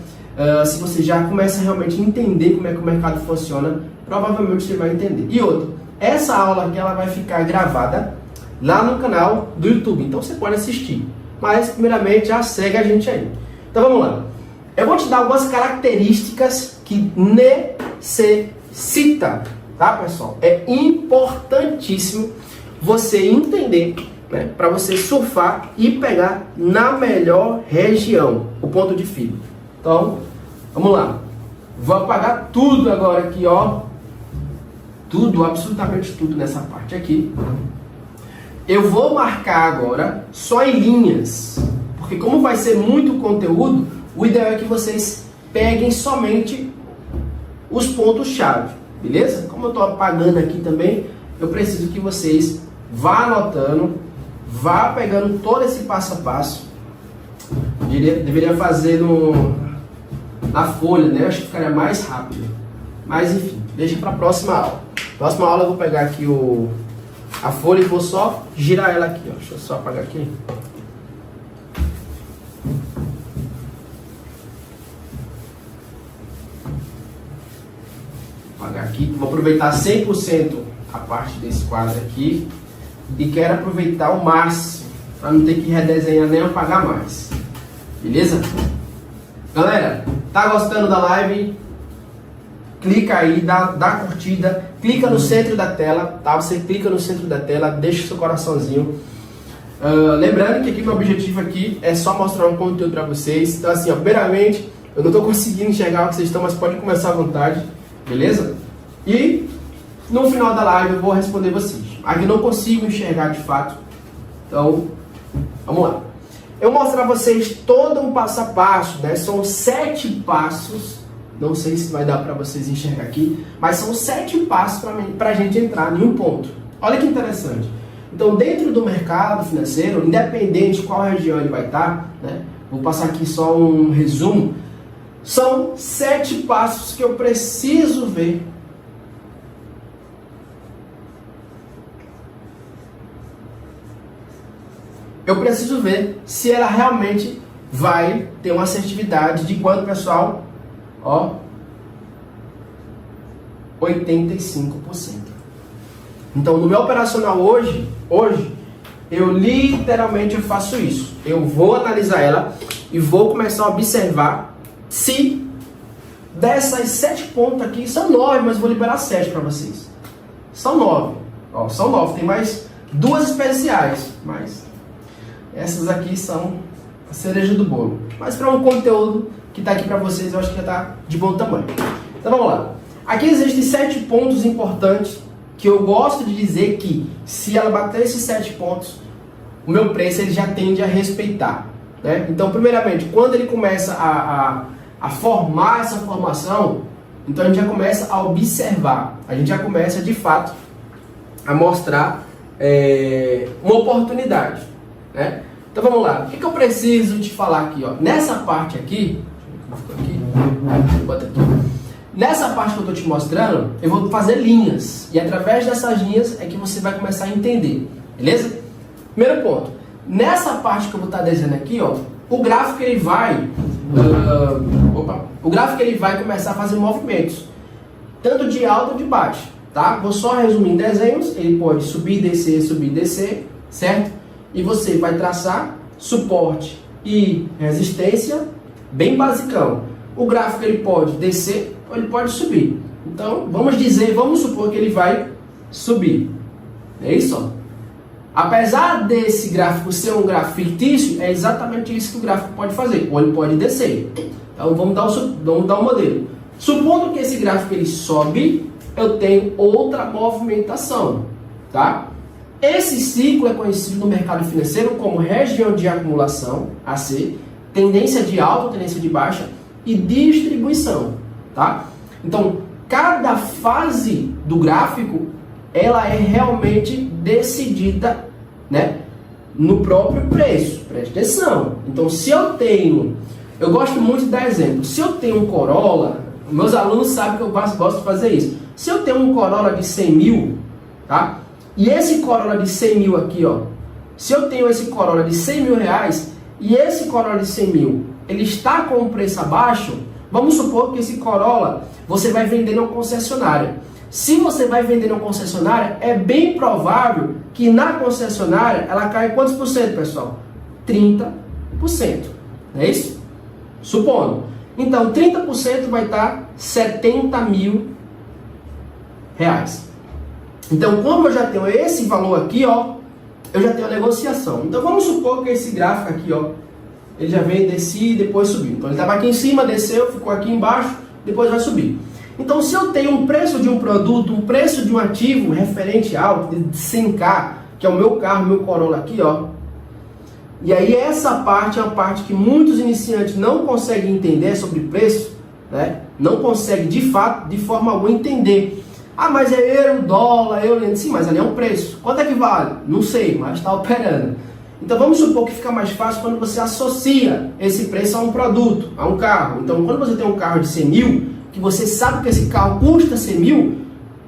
se você já começa a realmente entender como é que o mercado funciona, provavelmente você vai entender. E outro, essa aula aqui ela vai ficar gravada lá no canal do YouTube, então você pode assistir. Mas primeiramente já segue a gente aí. Então vamos lá. Eu vou te dar algumas características que necessita. Tá, pessoal? É importantíssimo você entender, né, para você surfar e pegar na melhor região, o ponto de fibra. Então, vamos lá. Vou apagar tudo agora aqui, ó. Tudo, absolutamente tudo nessa parte aqui. Eu vou marcar agora só em linhas, porque como vai ser muito conteúdo, o ideal é que vocês peguem somente os pontos-chave. Beleza? Como eu estou apagando aqui também, eu preciso que vocês vá anotando, vá pegando todo esse passo a passo. Deveria fazer na folha, né? Eu acho que ficaria mais rápido. Mas enfim, deixa para a próxima aula. Próxima aula eu vou pegar aqui a folha e vou só girar ela aqui. Ó. Deixa eu só apagar aqui. vou aproveitar 100% a parte desse quadro aqui e quero aproveitar o máximo para não ter que redesenhar nem apagar mais. Beleza? Galera, tá gostando da live? Clica aí, dá curtida, clica no centro da tela, tá? Você clica no centro da tela, deixa o seu coraçãozinho. Lembrando que aqui meu objetivo aqui é só mostrar um conteúdo para vocês. Então assim, ó, primeiramente, eu não estou conseguindo enxergar o que vocês estão, mas pode começar à vontade, beleza? E no final da live eu vou responder vocês. Aqui não consigo enxergar de fato, então vamos lá. Eu vou mostrar a vocês todo um passo a passo, né? São 7 passos, não sei se vai dar para vocês enxergar aqui, mas são 7 passos para a gente entrar em um ponto. Olha que interessante. Então, dentro do mercado financeiro, independente de qual região ele vai estar, né? Vou passar aqui só um resumo. São 7 passos que eu preciso ver. Eu preciso ver se ela realmente vai ter uma assertividade de quanto, pessoal? Ó, 85%. Então, no meu operacional hoje, eu literalmente faço isso. Eu vou analisar ela e vou começar a observar se dessas 7 pontos aqui, são 9, mas vou liberar 7 para vocês. São 9. Ó, são 9. Tem mais 2 especiais, mas essas aqui são a cereja do bolo. Mas para um conteúdo que está aqui para vocês, eu acho que já está de bom tamanho. Então vamos lá. Aqui existem 7 pontos importantes que eu gosto de dizer que se ela bater esses 7 pontos, o meu preço ele já tende a respeitar, né? Então, primeiramente, quando ele começa a formar essa formação, então a gente já começa a observar, a gente já começa de fato a mostrar uma oportunidade, né? Então vamos lá, o que eu preciso te falar aqui, ó? Nessa parte aqui, nessa parte que eu estou te mostrando, eu vou fazer linhas. E através dessas linhas é que você vai começar a entender. Beleza? Primeiro ponto. Nessa parte que eu vou estar desenhando aqui, ó, o gráfico ele vai... o gráfico ele vai começar a fazer movimentos. Tanto de alta ou de baixo. Tá? Vou só resumir em desenhos. Ele pode subir e descer, certo? E você vai traçar suporte e resistência, bem basicão. O gráfico ele pode descer ou ele pode subir. Então, vamos supor que ele vai subir. É isso? Ó. Apesar desse gráfico ser um gráfico fictício, é exatamente isso que o gráfico pode fazer. Ou ele pode descer. Então, vamos dar um modelo. Supondo que esse gráfico ele sobe, eu tenho outra movimentação. Tá? Esse ciclo é conhecido no mercado financeiro como região de acumulação, AC, tendência de alta, tendência de baixa, e distribuição, tá? Então, cada fase do gráfico, ela é realmente decidida, né, no próprio preço. Preste atenção. Então, se eu gosto muito de dar exemplo. Se eu tenho um Corolla, meus alunos sabem que eu gosto de fazer isso. Se eu tenho um Corolla de 100 mil, tá? E esse Corolla de 100 mil aqui, ó. Se eu tenho esse Corolla de 100 mil reais e esse Corolla de 100 mil ele está com um preço abaixo, vamos supor que esse Corolla você vai vender na concessionária. Se você vai vender na concessionária, é bem provável que na concessionária ela caia quantos por cento, pessoal? 30%. Não é isso? Supondo. Então, 30% vai estar 70 mil reais. Então, como eu já tenho esse valor aqui, ó, eu já tenho a negociação. Então, vamos supor que esse gráfico aqui, ó, ele já veio, desci e depois subiu. Então, ele estava aqui em cima, desceu, ficou aqui embaixo, depois vai subir. Então, se eu tenho um preço de um produto, um preço de um ativo referente alto, de 100k, que é o meu carro, meu Corolla aqui, ó. E aí, essa parte é uma parte que muitos iniciantes não conseguem entender sobre preço, né? Não conseguem, de fato, de forma alguma, entender. Ah, mas é euro, dólar, euro... Sim, mas ali é um preço. Quanto é que vale? Não sei, mas está operando. Então vamos supor que fica mais fácil quando você associa esse preço a um produto, a um carro. Então quando você tem um carro de 100 mil, que você sabe que esse carro custa 100 mil,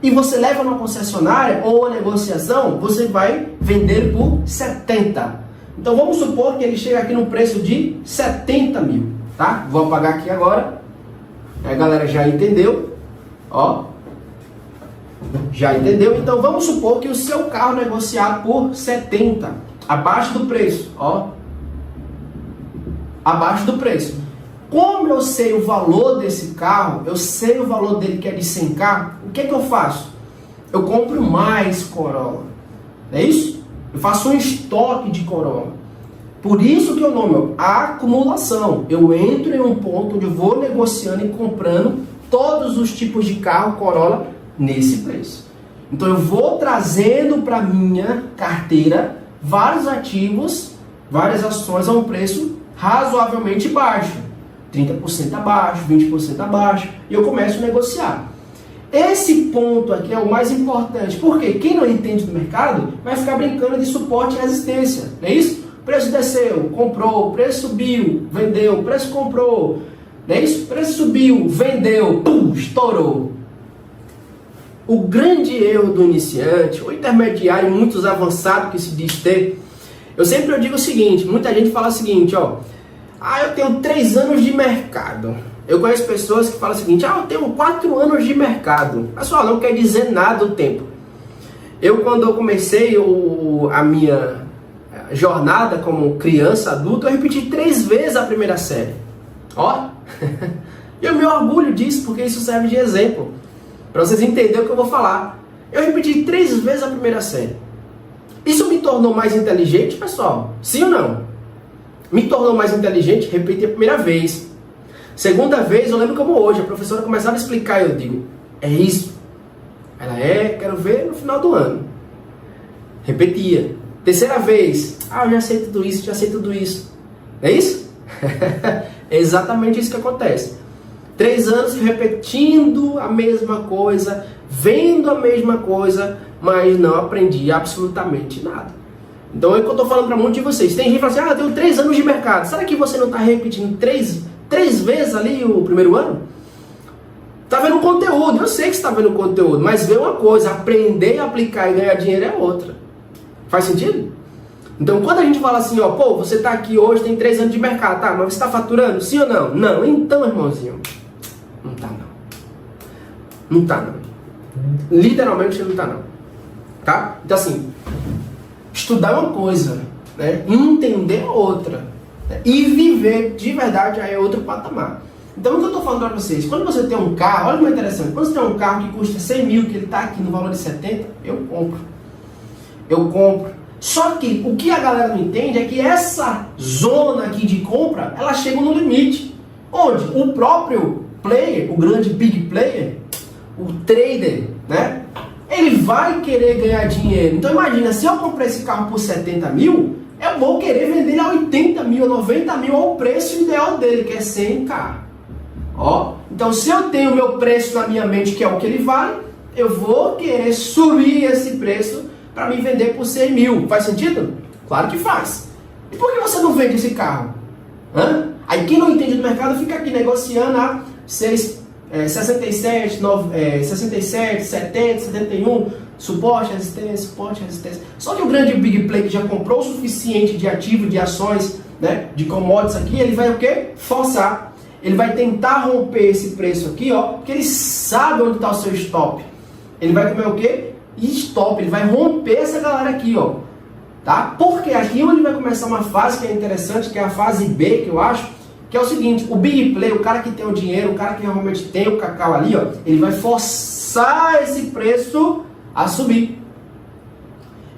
e você leva numa concessionária ou uma negociação, você vai vender por 70. Então vamos supor que ele chega aqui no preço de 70 mil. Tá? Vou apagar aqui agora. A galera já entendeu. Ó. Já entendeu? Então vamos supor que o seu carro negociado por 70, abaixo do preço, ó. Abaixo do preço. Como eu sei o valor desse carro, eu sei o valor dele que é de 100k, o que é que eu faço? Eu compro mais Corolla. Não é isso? Eu faço um estoque de Corolla. Por isso que eu nome acumulação. Eu entro em um ponto onde eu vou negociando e comprando todos os tipos de carro Corolla nesse preço. Então eu vou trazendo para minha carteira vários ativos, várias ações a um preço razoavelmente baixo. 30% abaixo, 20% abaixo, e eu começo a negociar. Esse ponto aqui é o mais importante, porque quem não entende do mercado vai ficar brincando de suporte e resistência, não é isso? O preço desceu, comprou, o preço subiu, vendeu, o preço comprou, não é isso? O preço subiu, vendeu, pum, estourou. O grande erro do iniciante, o intermediário, muitos avançados que se diz ter, eu sempre digo o seguinte, muita gente fala o seguinte, ó, eu tenho 3 anos de mercado. Eu conheço pessoas que falam o seguinte, eu tenho 4 anos de mercado. Pessoal, não quer dizer nada o tempo. Quando eu comecei a minha jornada como criança, adulto, eu repeti 3 vezes a primeira série. Ó, e eu me orgulho disso, porque isso serve de exemplo. Para vocês entenderem o que eu vou falar. Eu repeti 3 vezes a primeira série. Isso me tornou mais inteligente, pessoal? Sim ou não? Me tornou mais inteligente, repeti a primeira vez. Segunda vez, eu lembro como hoje, a professora começava a explicar e eu digo, é isso? Ela quero ver no final do ano. Repetia. Terceira vez, eu já sei tudo isso, já sei tudo isso. Não é isso? É exatamente isso que acontece. 3 anos repetindo a mesma coisa, vendo a mesma coisa, mas não aprendi absolutamente nada. Então é o que eu estou falando para muitos de vocês. Tem gente que fala assim, eu tenho 3 anos de mercado. Será que você não está repetindo 3 vezes ali o primeiro ano? Está vendo conteúdo, eu sei que você está vendo conteúdo, mas ver uma coisa, aprender a aplicar e ganhar dinheiro é outra. Faz sentido? Então quando a gente fala assim, você está aqui hoje, tem 3 anos de mercado, tá? Mas você está faturando? Sim ou não? Não. Então, irmãozinho, não está não. Não está não. Literalmente não está não. Tá? Então assim, estudar é uma coisa, né? Entender é outra, né? E viver de verdade aí é outro patamar. Então o que eu estou falando para vocês, quando você tem um carro, olha que interessante, quando você tem um carro que custa 100 mil, que ele está aqui no valor de 70, eu compro. Só que o que a galera não entende é que essa zona aqui de compra, ela chega no limite, onde o próprio player, o grande big player, o trader, né? Ele vai querer ganhar dinheiro. Então imagina, se eu comprei esse carro por 70 mil, eu vou querer vender ele a 80 mil, 90 mil ao preço ideal dele, que é 100k. Ó, então se eu tenho o meu preço na minha mente, que é o que ele vale, eu vou querer subir esse preço para me vender por 100 mil. Faz sentido? Claro que faz. E por que você não vende esse carro? Aí quem não entende do mercado fica aqui negociando a 67, 70, 71, suporte, resistência. Só que o grande big play que já comprou o suficiente de ativo, de ações, né, de commodities aqui, ele vai o quê? Forçar. Ele vai tentar romper esse preço aqui, porque ele sabe onde está o seu stop. Ele vai comer o quê? Stop. Ele vai romper essa galera aqui, tá? Porque aqui onde vai começar uma fase que é interessante, que é a fase B, que eu acho, que é o seguinte, o big play, o cara que tem o dinheiro, o cara que realmente tem o cacau ali, ele vai forçar esse preço a subir.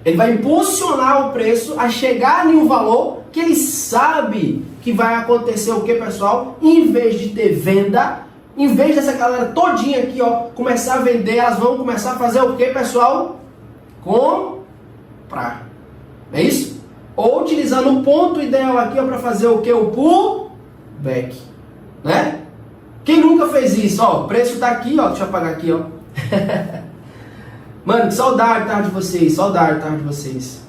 Ele vai impulsionar o preço a chegar em um valor que ele sabe que vai acontecer o que, pessoal? Em vez de ter venda, em vez dessa galera todinha aqui, começar a vender, elas vão começar a fazer o que, pessoal? Comprar. É isso? Ou utilizando o ponto ideal aqui, para fazer o que? O pullback. Né? Quem nunca fez isso? O preço tá aqui, deixa eu apagar aqui, Mano, que saudade de vocês, saudade de vocês.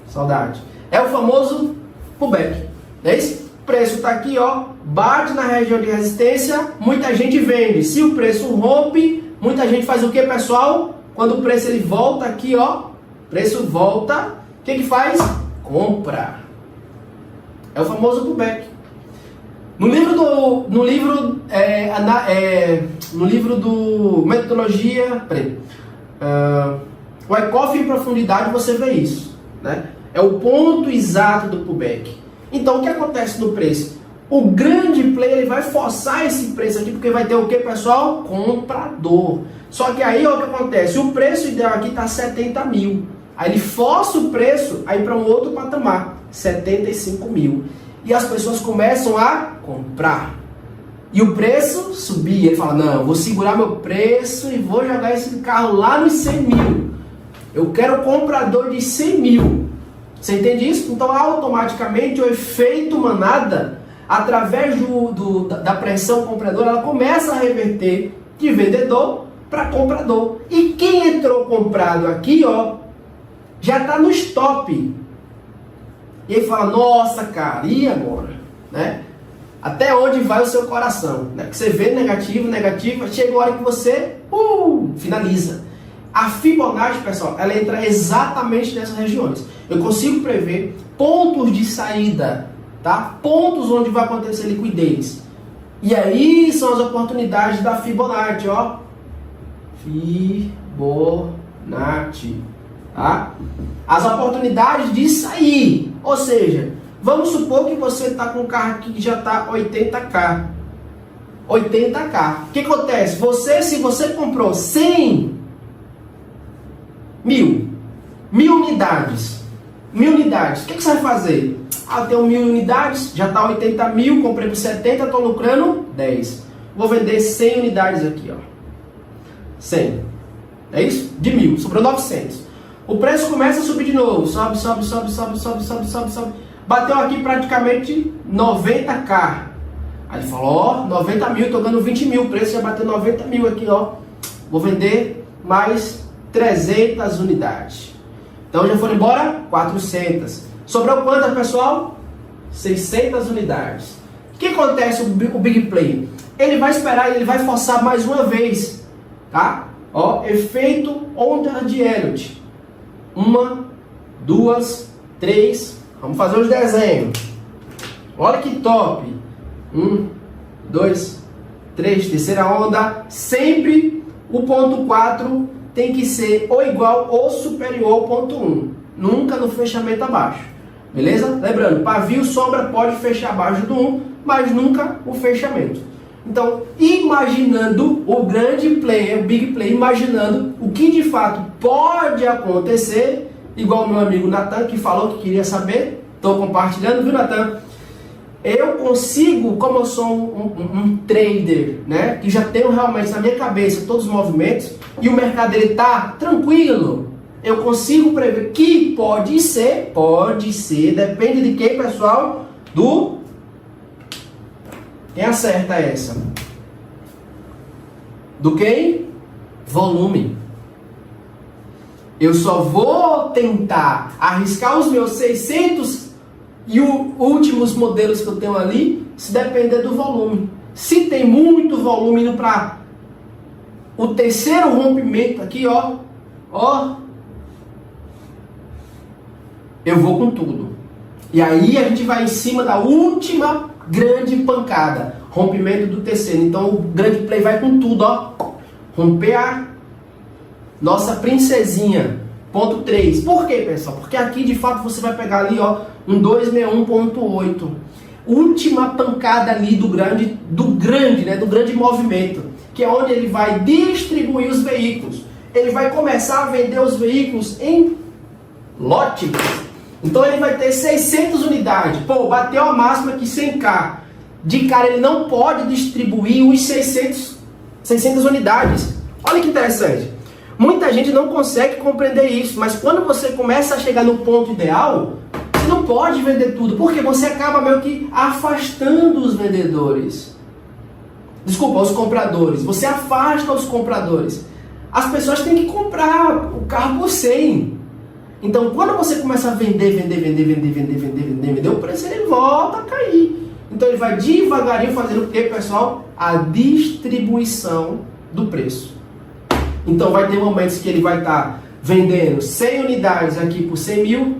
Saudade. É o famoso pullback. Não é isso? O preço está aqui, bate na região de resistência, muita gente vende. Se o preço rompe, muita gente faz o que, pessoal? Quando o preço ele volta aqui, preço volta, o que faz? Compra. É o famoso pullback. No livro do metodologia, O Wyckoff em profundidade você vê isso, né? É o ponto exato do pullback. Então o que acontece no preço? O grande player ele vai forçar esse preço aqui, porque vai ter o que, pessoal? Comprador. Só que aí ó, o que acontece? O preço ideal aqui está 70 mil. Aí ele força o preço aí para um outro patamar, 75 mil. E as pessoas começam a comprar. E o preço subir. Ele fala, não, vou segurar meu preço e vou jogar esse carro lá nos 100 mil. Eu quero comprador de 100 mil. Você entende isso? Então automaticamente o efeito manada, através da pressão compradora, ela começa a reverter de vendedor para comprador. E quem entrou comprado aqui, ó, já está no stop. E ele fala, nossa, cara, e agora? Né? Até onde vai o seu coração? Né? Porque você vê negativo, chega a hora que você finaliza. A Fibonacci, pessoal, ela entra exatamente nessas regiões. Eu consigo prever pontos de saída, tá? Pontos onde vai acontecer liquidez. E aí são as oportunidades da Fibonacci, ó. Fibonacci, tá? As oportunidades de sair. Ou seja, vamos supor que você está com um carro aqui que já está 80k. 80k. O que acontece? Se você comprou 100 mil unidades. 1000 unidades. O que você vai fazer? Ah, eu tenho 1000 unidades, já está 80 mil, comprei por 70, estou lucrando 10. Vou vender 100 unidades aqui, ó. 100. É isso? De 1000, sobrou 900. O preço começa a subir de novo. Sobe. Bateu aqui praticamente 90k. Aí ele falou, ó, 90 mil, estou ganhando 20 mil. O preço já bateu 90 mil aqui, ó. Vou vender mais 300 unidades. Então já foram embora 400. Sobrou quantas, pessoal? 600 unidades. O que acontece o Big Play? Ele vai esperar, ele vai forçar mais uma vez, tá? Ó, efeito onda de Elliott. 1, 2, 3. Vamos fazer os desenhos. Olha que top. 1, 2, 3. Terceira onda. Sempre o ponto 4 tem que ser ou igual ou superior ao ponto 1. Nunca no fechamento abaixo. Beleza? Lembrando, pavio, sombra pode fechar abaixo do 1, mas nunca o fechamento. Então, imaginando o grande player, o big player, imaginando o que de fato pode acontecer, igual o meu amigo Natan, que falou que queria saber, estou compartilhando, viu, Natan? Eu consigo, como eu sou um trader, né, que já tenho realmente na minha cabeça todos os movimentos, e o mercado ele está tranquilo, eu consigo prever que pode ser, depende de quem, pessoal, quem acerta essa? Do quem? Volume. Eu só vou tentar arriscar os meus 600 e os últimos modelos que eu tenho ali, se depender do volume. Se tem muito volume indo para o terceiro rompimento aqui, ó, eu vou com tudo. E aí a gente vai em cima da última grande pancada, rompimento do terceiro. Então o grande play vai com tudo, ó. Romper a nossa princesinha. Ponto 3. Por quê, pessoal? Porque aqui de fato você vai pegar ali, ó, um 261.8. Última pancada ali do grande, né, do grande movimento, que é onde ele vai distribuir os veículos. Ele vai começar a vender os veículos em lotes. Então ele vai ter 600 unidades. Pô, bateu a máxima aqui 100k. De cara ele não pode distribuir os 600 unidades. Olha que interessante. Muita gente não consegue compreender isso, mas quando você começa a chegar no ponto ideal, você não pode vender tudo, porque você acaba meio que afastando os vendedores. Desculpa, os compradores. Você afasta os compradores. As pessoas têm que comprar o carro por 100. Então, quando você começa a vender, o preço ele volta a cair. Então, ele vai devagarinho fazendo o que, pessoal? A distribuição do preço. Então, vai ter momentos que ele vai estar vendendo 100 unidades aqui por 100 mil.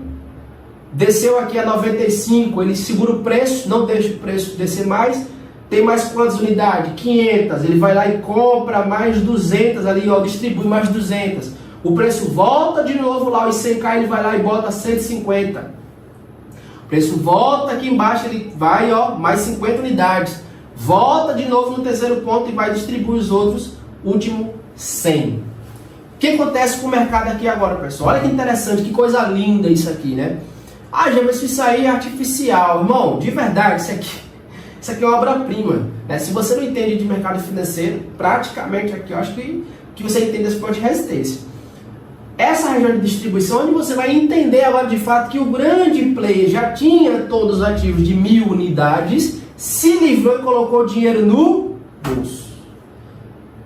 Desceu aqui a 95, ele segura o preço, não deixa o preço descer mais. Tem mais quantas unidades? 500. Ele vai lá e compra mais 200 ali, ó, distribui mais 200. O preço volta de novo lá, os 100k ele vai lá e bota 150. O preço volta aqui embaixo, ele vai, ó, mais 50 unidades. Volta de novo no terceiro ponto e vai distribuir os outros, último 100. O que acontece com o mercado aqui agora, pessoal? Olha que interessante, que coisa linda isso aqui, né? Ah, já mas isso aí é artificial. Irmão, de verdade, isso aqui é uma obra-prima, né? Se você não entende de mercado financeiro, praticamente aqui eu acho que você entende esse ponto de resistência. Essa região de distribuição, onde você vai entender agora de fato que o grande player já tinha todos os ativos de 1000 unidades, se livrou e colocou o dinheiro no bolso.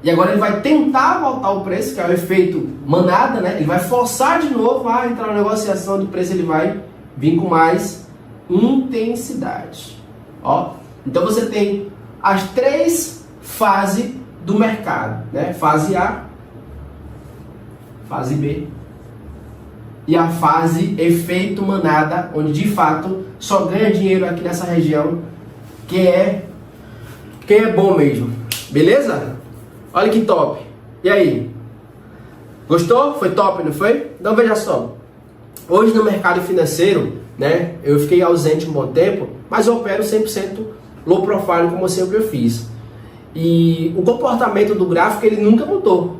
E agora ele vai tentar voltar o preço, que é o efeito manada, né? Ele vai forçar de novo a entrar na negociação do preço, ele vai vir com mais intensidade. Ó, então você tem as 3 fases do mercado, né? Fase A, fase B e a fase efeito manada, onde de fato só ganha dinheiro aqui nessa região quem é bom mesmo. Beleza? Olha que top. E aí? Gostou? Foi top, não foi? Então veja só. Hoje no mercado financeiro, né, eu fiquei ausente um bom tempo, mas eu opero 100% low profile como sempre eu fiz. E o comportamento do gráfico ele nunca mudou.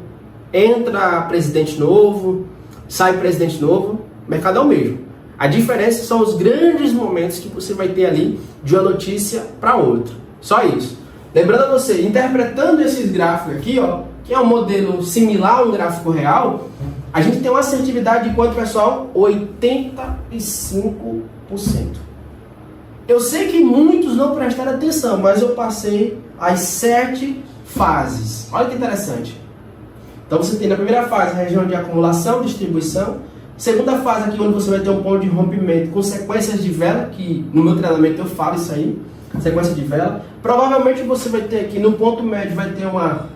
Entra presidente novo, sai presidente novo, o mercado é o mesmo. A diferença são os grandes momentos que você vai ter ali de uma notícia para outra. Só isso. Lembrando a você, interpretando esses gráficos aqui, ó, que é um modelo similar a um gráfico real, a gente tem uma assertividade de quanto, pessoal? 85%. Eu sei que muitos não prestaram atenção, mas eu passei as 7 fases. Olha que interessante. Então você tem na primeira fase a região de acumulação, distribuição. Segunda fase aqui onde você vai ter um ponto de rompimento com sequências de vela, que no meu treinamento eu falo isso aí, sequência de vela. Provavelmente você vai ter aqui no ponto médio, vai ter uma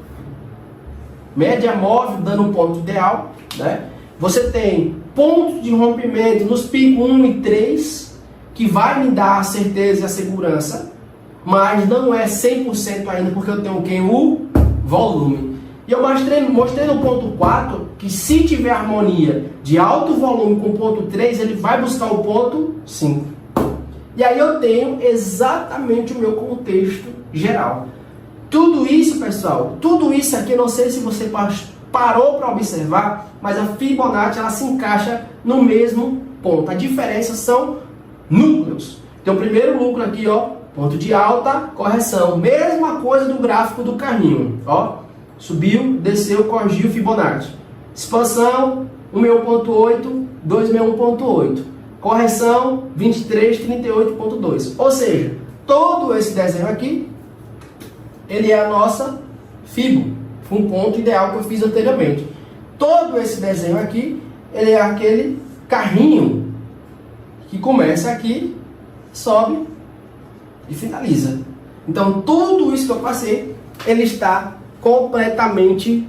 média móvel dando um ponto ideal, né? Você tem pontos de rompimento nos picos 1 e 3, que vai me dar a certeza e a segurança, mas não é 100% ainda, porque eu tenho o volume. E eu mostrei no ponto 4 que se tiver harmonia de alto volume com o ponto 3, ele vai buscar o ponto 5. E aí eu tenho exatamente o meu contexto geral. Tudo isso, pessoal, tudo isso aqui, eu não sei se você parou para observar, mas a Fibonacci ela se encaixa no mesmo ponto. A diferença são núcleos. Então, o primeiro núcleo aqui, ó, ponto de alta, correção. Mesma coisa do gráfico do carrinho, ó. Subiu, desceu, corrigiu, Fibonacci. Expansão, 161.8, 261.8. Correção, 2338.2. Ou seja, todo esse desenho aqui, ele é a nossa Fibo, um ponto ideal que eu fiz anteriormente. Todo esse desenho aqui, ele é aquele carrinho que começa aqui, sobe e finaliza. Então, tudo isso que eu passei, ele está completamente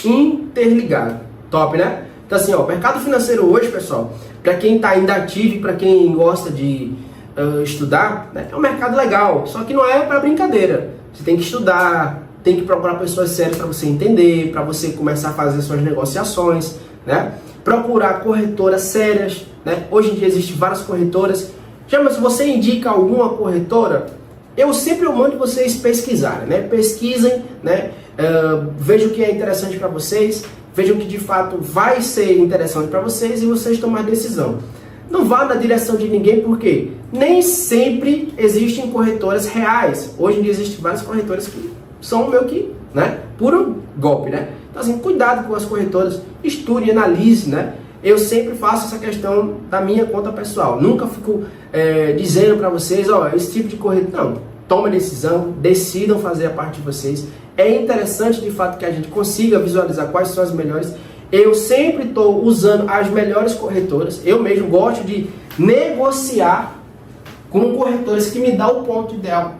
interligado. Top, né? Então assim, ó, o mercado financeiro hoje, pessoal, para quem está ainda ativo e para quem gosta de estudar, né, é um mercado legal, só que não é para brincadeira. Você tem que estudar, tem que procurar pessoas sérias para você entender, para você começar a fazer suas negociações, né? Procurar corretoras sérias, né? Hoje em dia existem várias corretoras. Já, mas se você indica alguma corretora, eu sempre mando vocês pesquisarem, né? Pesquisem, né? Vejam o que é interessante para vocês, vejam o que de fato vai ser interessante para vocês e vocês tomar decisão. Não vá na direção de ninguém, porque nem sempre existem corretoras reais. Hoje em dia existem várias corretoras que são meio que, né, puro golpe, né? Então assim, cuidado com as corretoras, estude, analise, né? Eu sempre faço essa questão da minha conta pessoal. Nunca fico dizendo para vocês, ó, esse tipo de corretora. Não, tome decisão, decidam fazer a parte de vocês. É interessante de fato que a gente consiga visualizar quais são as melhores. Eu sempre estou usando as melhores corretoras. Eu mesmo gosto de negociar com corretoras que me dão o ponto ideal.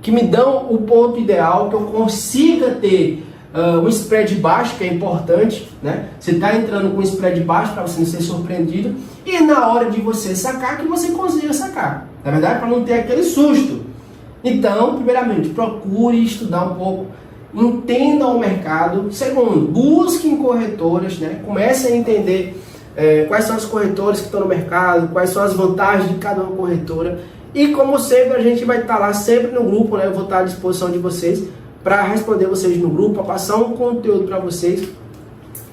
Que me dão o ponto ideal, que eu consiga ter um spread baixo, que é importante, né? Você está entrando com um spread baixo para você não ser surpreendido. E na hora de você sacar, que você consiga sacar. Na verdade, para não ter aquele susto. Então, primeiramente, procure estudar um pouco. entendam o mercado. Segundo, busquem corretoras, né? Comecem a entender quais são as corretoras que estão no mercado, quais são as vantagens de cada uma corretora. E como sempre, a gente vai estar lá sempre no grupo, né? Eu vou estar à disposição de vocês para responder vocês no grupo, para passar um conteúdo para vocês,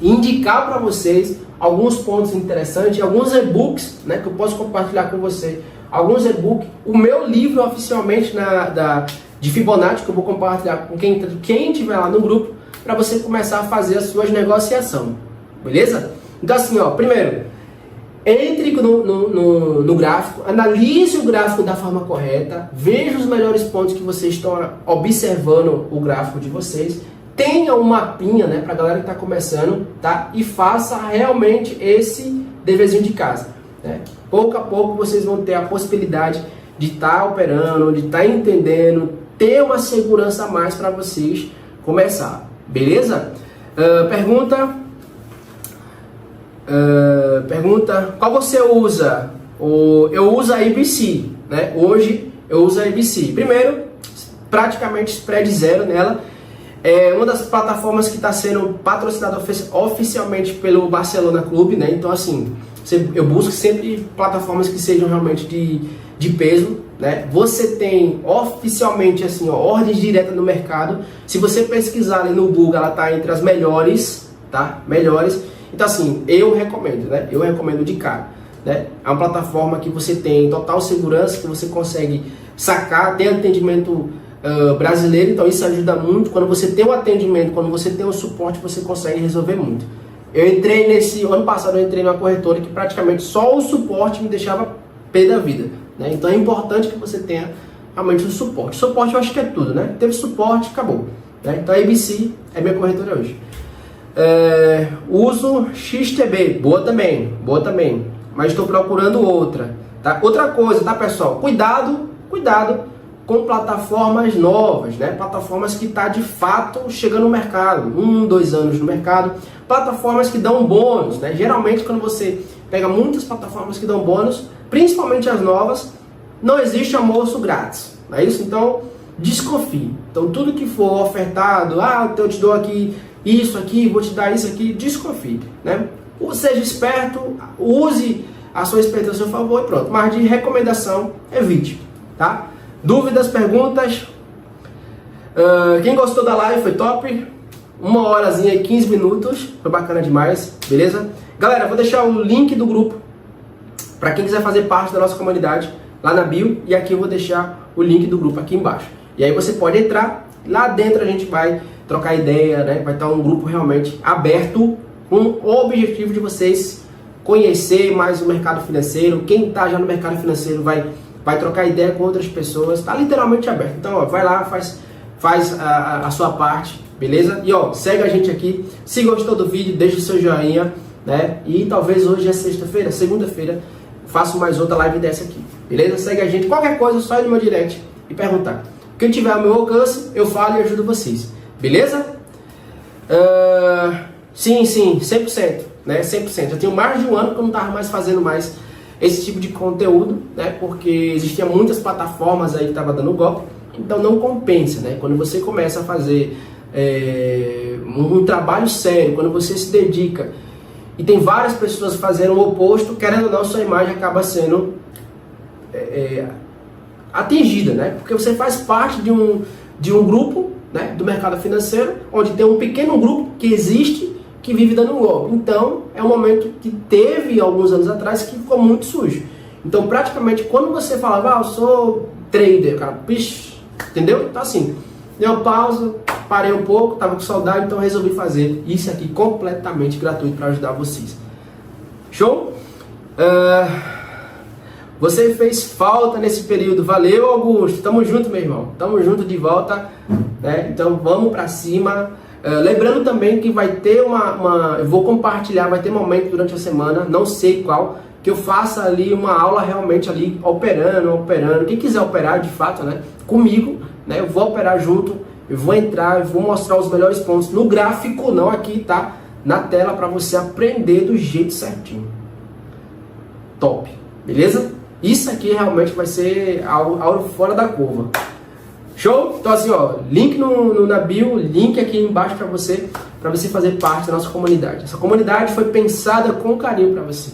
indicar para vocês alguns pontos interessantes, alguns e-books, né, que eu posso compartilhar com você. Alguns e-books, o meu livro oficialmente de Fibonacci, que eu vou compartilhar com quem estiver lá no grupo, para você começar a fazer as suas negociações, beleza? Então assim, ó, primeiro, entre no gráfico, analise o gráfico da forma correta, veja os melhores pontos que vocês estão observando o gráfico de vocês, tenha um mapinha, né, para a galera que está começando, tá? E faça realmente esse deverzinho de casa, né? Pouco a pouco vocês vão ter a possibilidade de estar operando, de estar entendendo, ter uma segurança a mais para vocês começar, beleza? Pergunta, qual você usa? Eu uso a ABC, né? Hoje eu uso a ABC. Primeiro, praticamente spread zero nela. É uma das plataformas que está sendo patrocinada oficialmente pelo Barcelona Clube, né? Então assim, eu busco sempre plataformas que sejam realmente de peso, né? Você tem oficialmente assim, ó, ordens diretas no mercado. Se você pesquisar ali no Google, ela está entre as melhores, tá? Melhores. Então assim, eu recomendo, né? Eu recomendo de cara, né? É uma plataforma que você tem total segurança, que você consegue sacar, tem atendimento brasileiro, então isso ajuda muito. Quando você tem um atendimento, quando você tem um suporte, você consegue resolver muito. Eu entrei ano passado eu entrei numa corretora que praticamente só o suporte me deixava pé da vida, né? Então é importante que você tenha realmente o suporte. Suporte eu acho que é tudo, né? Teve suporte, acabou, né? Então a ABC é minha corretora hoje. Uso XTB, boa também, mas estou procurando outra, tá? Outra coisa, tá, pessoal? Cuidado com plataformas novas, né? Plataformas que tá de fato chegando no mercado, 2 anos no mercado, plataformas que dão bônus, né? Geralmente quando você pega muitas plataformas que dão bônus, principalmente as novas, não existe almoço grátis, não é isso? Então desconfie. Então tudo que for ofertado, eu te dou aqui isso aqui, vou te dar isso aqui, desconfie, né? Seja esperto, use a sua esperteza a seu favor e pronto. Mas de recomendação, evite, tá? Dúvidas, perguntas? Quem gostou da live foi top. 1 horazinha e 15 minutos, foi bacana demais, beleza? Galera, vou deixar o link do grupo para quem quiser fazer parte da nossa comunidade lá na bio, e aqui eu vou deixar o link do grupo aqui embaixo. E aí você pode entrar, lá dentro a gente vai trocar ideia, né? Vai estar um grupo realmente aberto com o objetivo de vocês conhecer mais o mercado financeiro. Quem está já no mercado financeiro vai trocar ideia com outras pessoas. Está literalmente aberto. Então, ó, vai lá, faz a sua parte, beleza? E ó, segue a gente aqui. Se gostou do vídeo, deixa o seu joinha, né? E talvez hoje é sexta-feira, segunda-feira, faço mais outra live dessa aqui, beleza? Segue a gente. Qualquer coisa, só ir no meu direct e perguntar. Quem tiver ao meu alcance, eu falo e ajudo vocês. Beleza? Sim, 100%, né? 100%. Eu tenho mais de 1 ano que eu não estava mais fazendo mais esse tipo de conteúdo, né? Porque existiam muitas plataformas aí que estavam dando golpe, então não compensa, né? Quando você começa a fazer um trabalho sério, quando você se dedica e tem várias pessoas fazendo o oposto, querendo ou não, sua imagem acaba sendo atingida, né? Porque você faz parte de um grupo, né, do mercado financeiro, onde tem um pequeno grupo que existe, que vive dando um golpe. Então, é um momento que teve alguns anos atrás que ficou muito sujo. Então, praticamente, quando você falava, eu sou trader, cara, pish, entendeu? Então, assim, deu pausa, parei um pouco, tava com saudade, então resolvi fazer isso aqui completamente gratuito para ajudar vocês. Show? Você fez falta nesse período. Valeu, Augusto. Tamo junto, meu irmão. Tamo junto de volta, né? Então vamos pra cima. Lembrando também que vai ter eu vou compartilhar, vai ter momento durante a semana, não sei qual, que eu faça ali uma aula realmente ali, operando. Quem quiser operar de fato, né? Comigo, né? Eu vou operar junto, eu vou entrar, eu vou mostrar os melhores pontos no gráfico, não aqui, tá? Na tela, para você aprender do jeito certinho. Top, beleza? Isso aqui realmente vai ser algo fora da curva. Show? Show? Então assim, ó, link na bio, link aqui embaixo para você fazer parte da nossa comunidade. Essa comunidade foi pensada com carinho para você.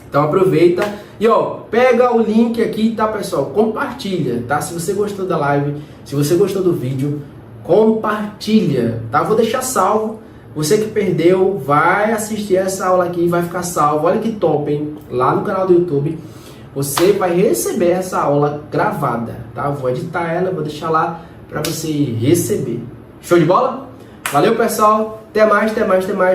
Então aproveita e ó, pega o link aqui, tá pessoal? Compartilha, tá? Se você gostou da live, se você gostou do vídeo, compartilha, tá? Vou deixar salvo. Você que perdeu, vai assistir essa aula aqui, vai ficar salvo. Olha que top, hein? Lá no canal do YouTube, você vai receber essa aula gravada, tá? Vou editar ela, vou deixar lá para você receber. Show de bola? Valeu, pessoal. Até mais, até mais, até mais.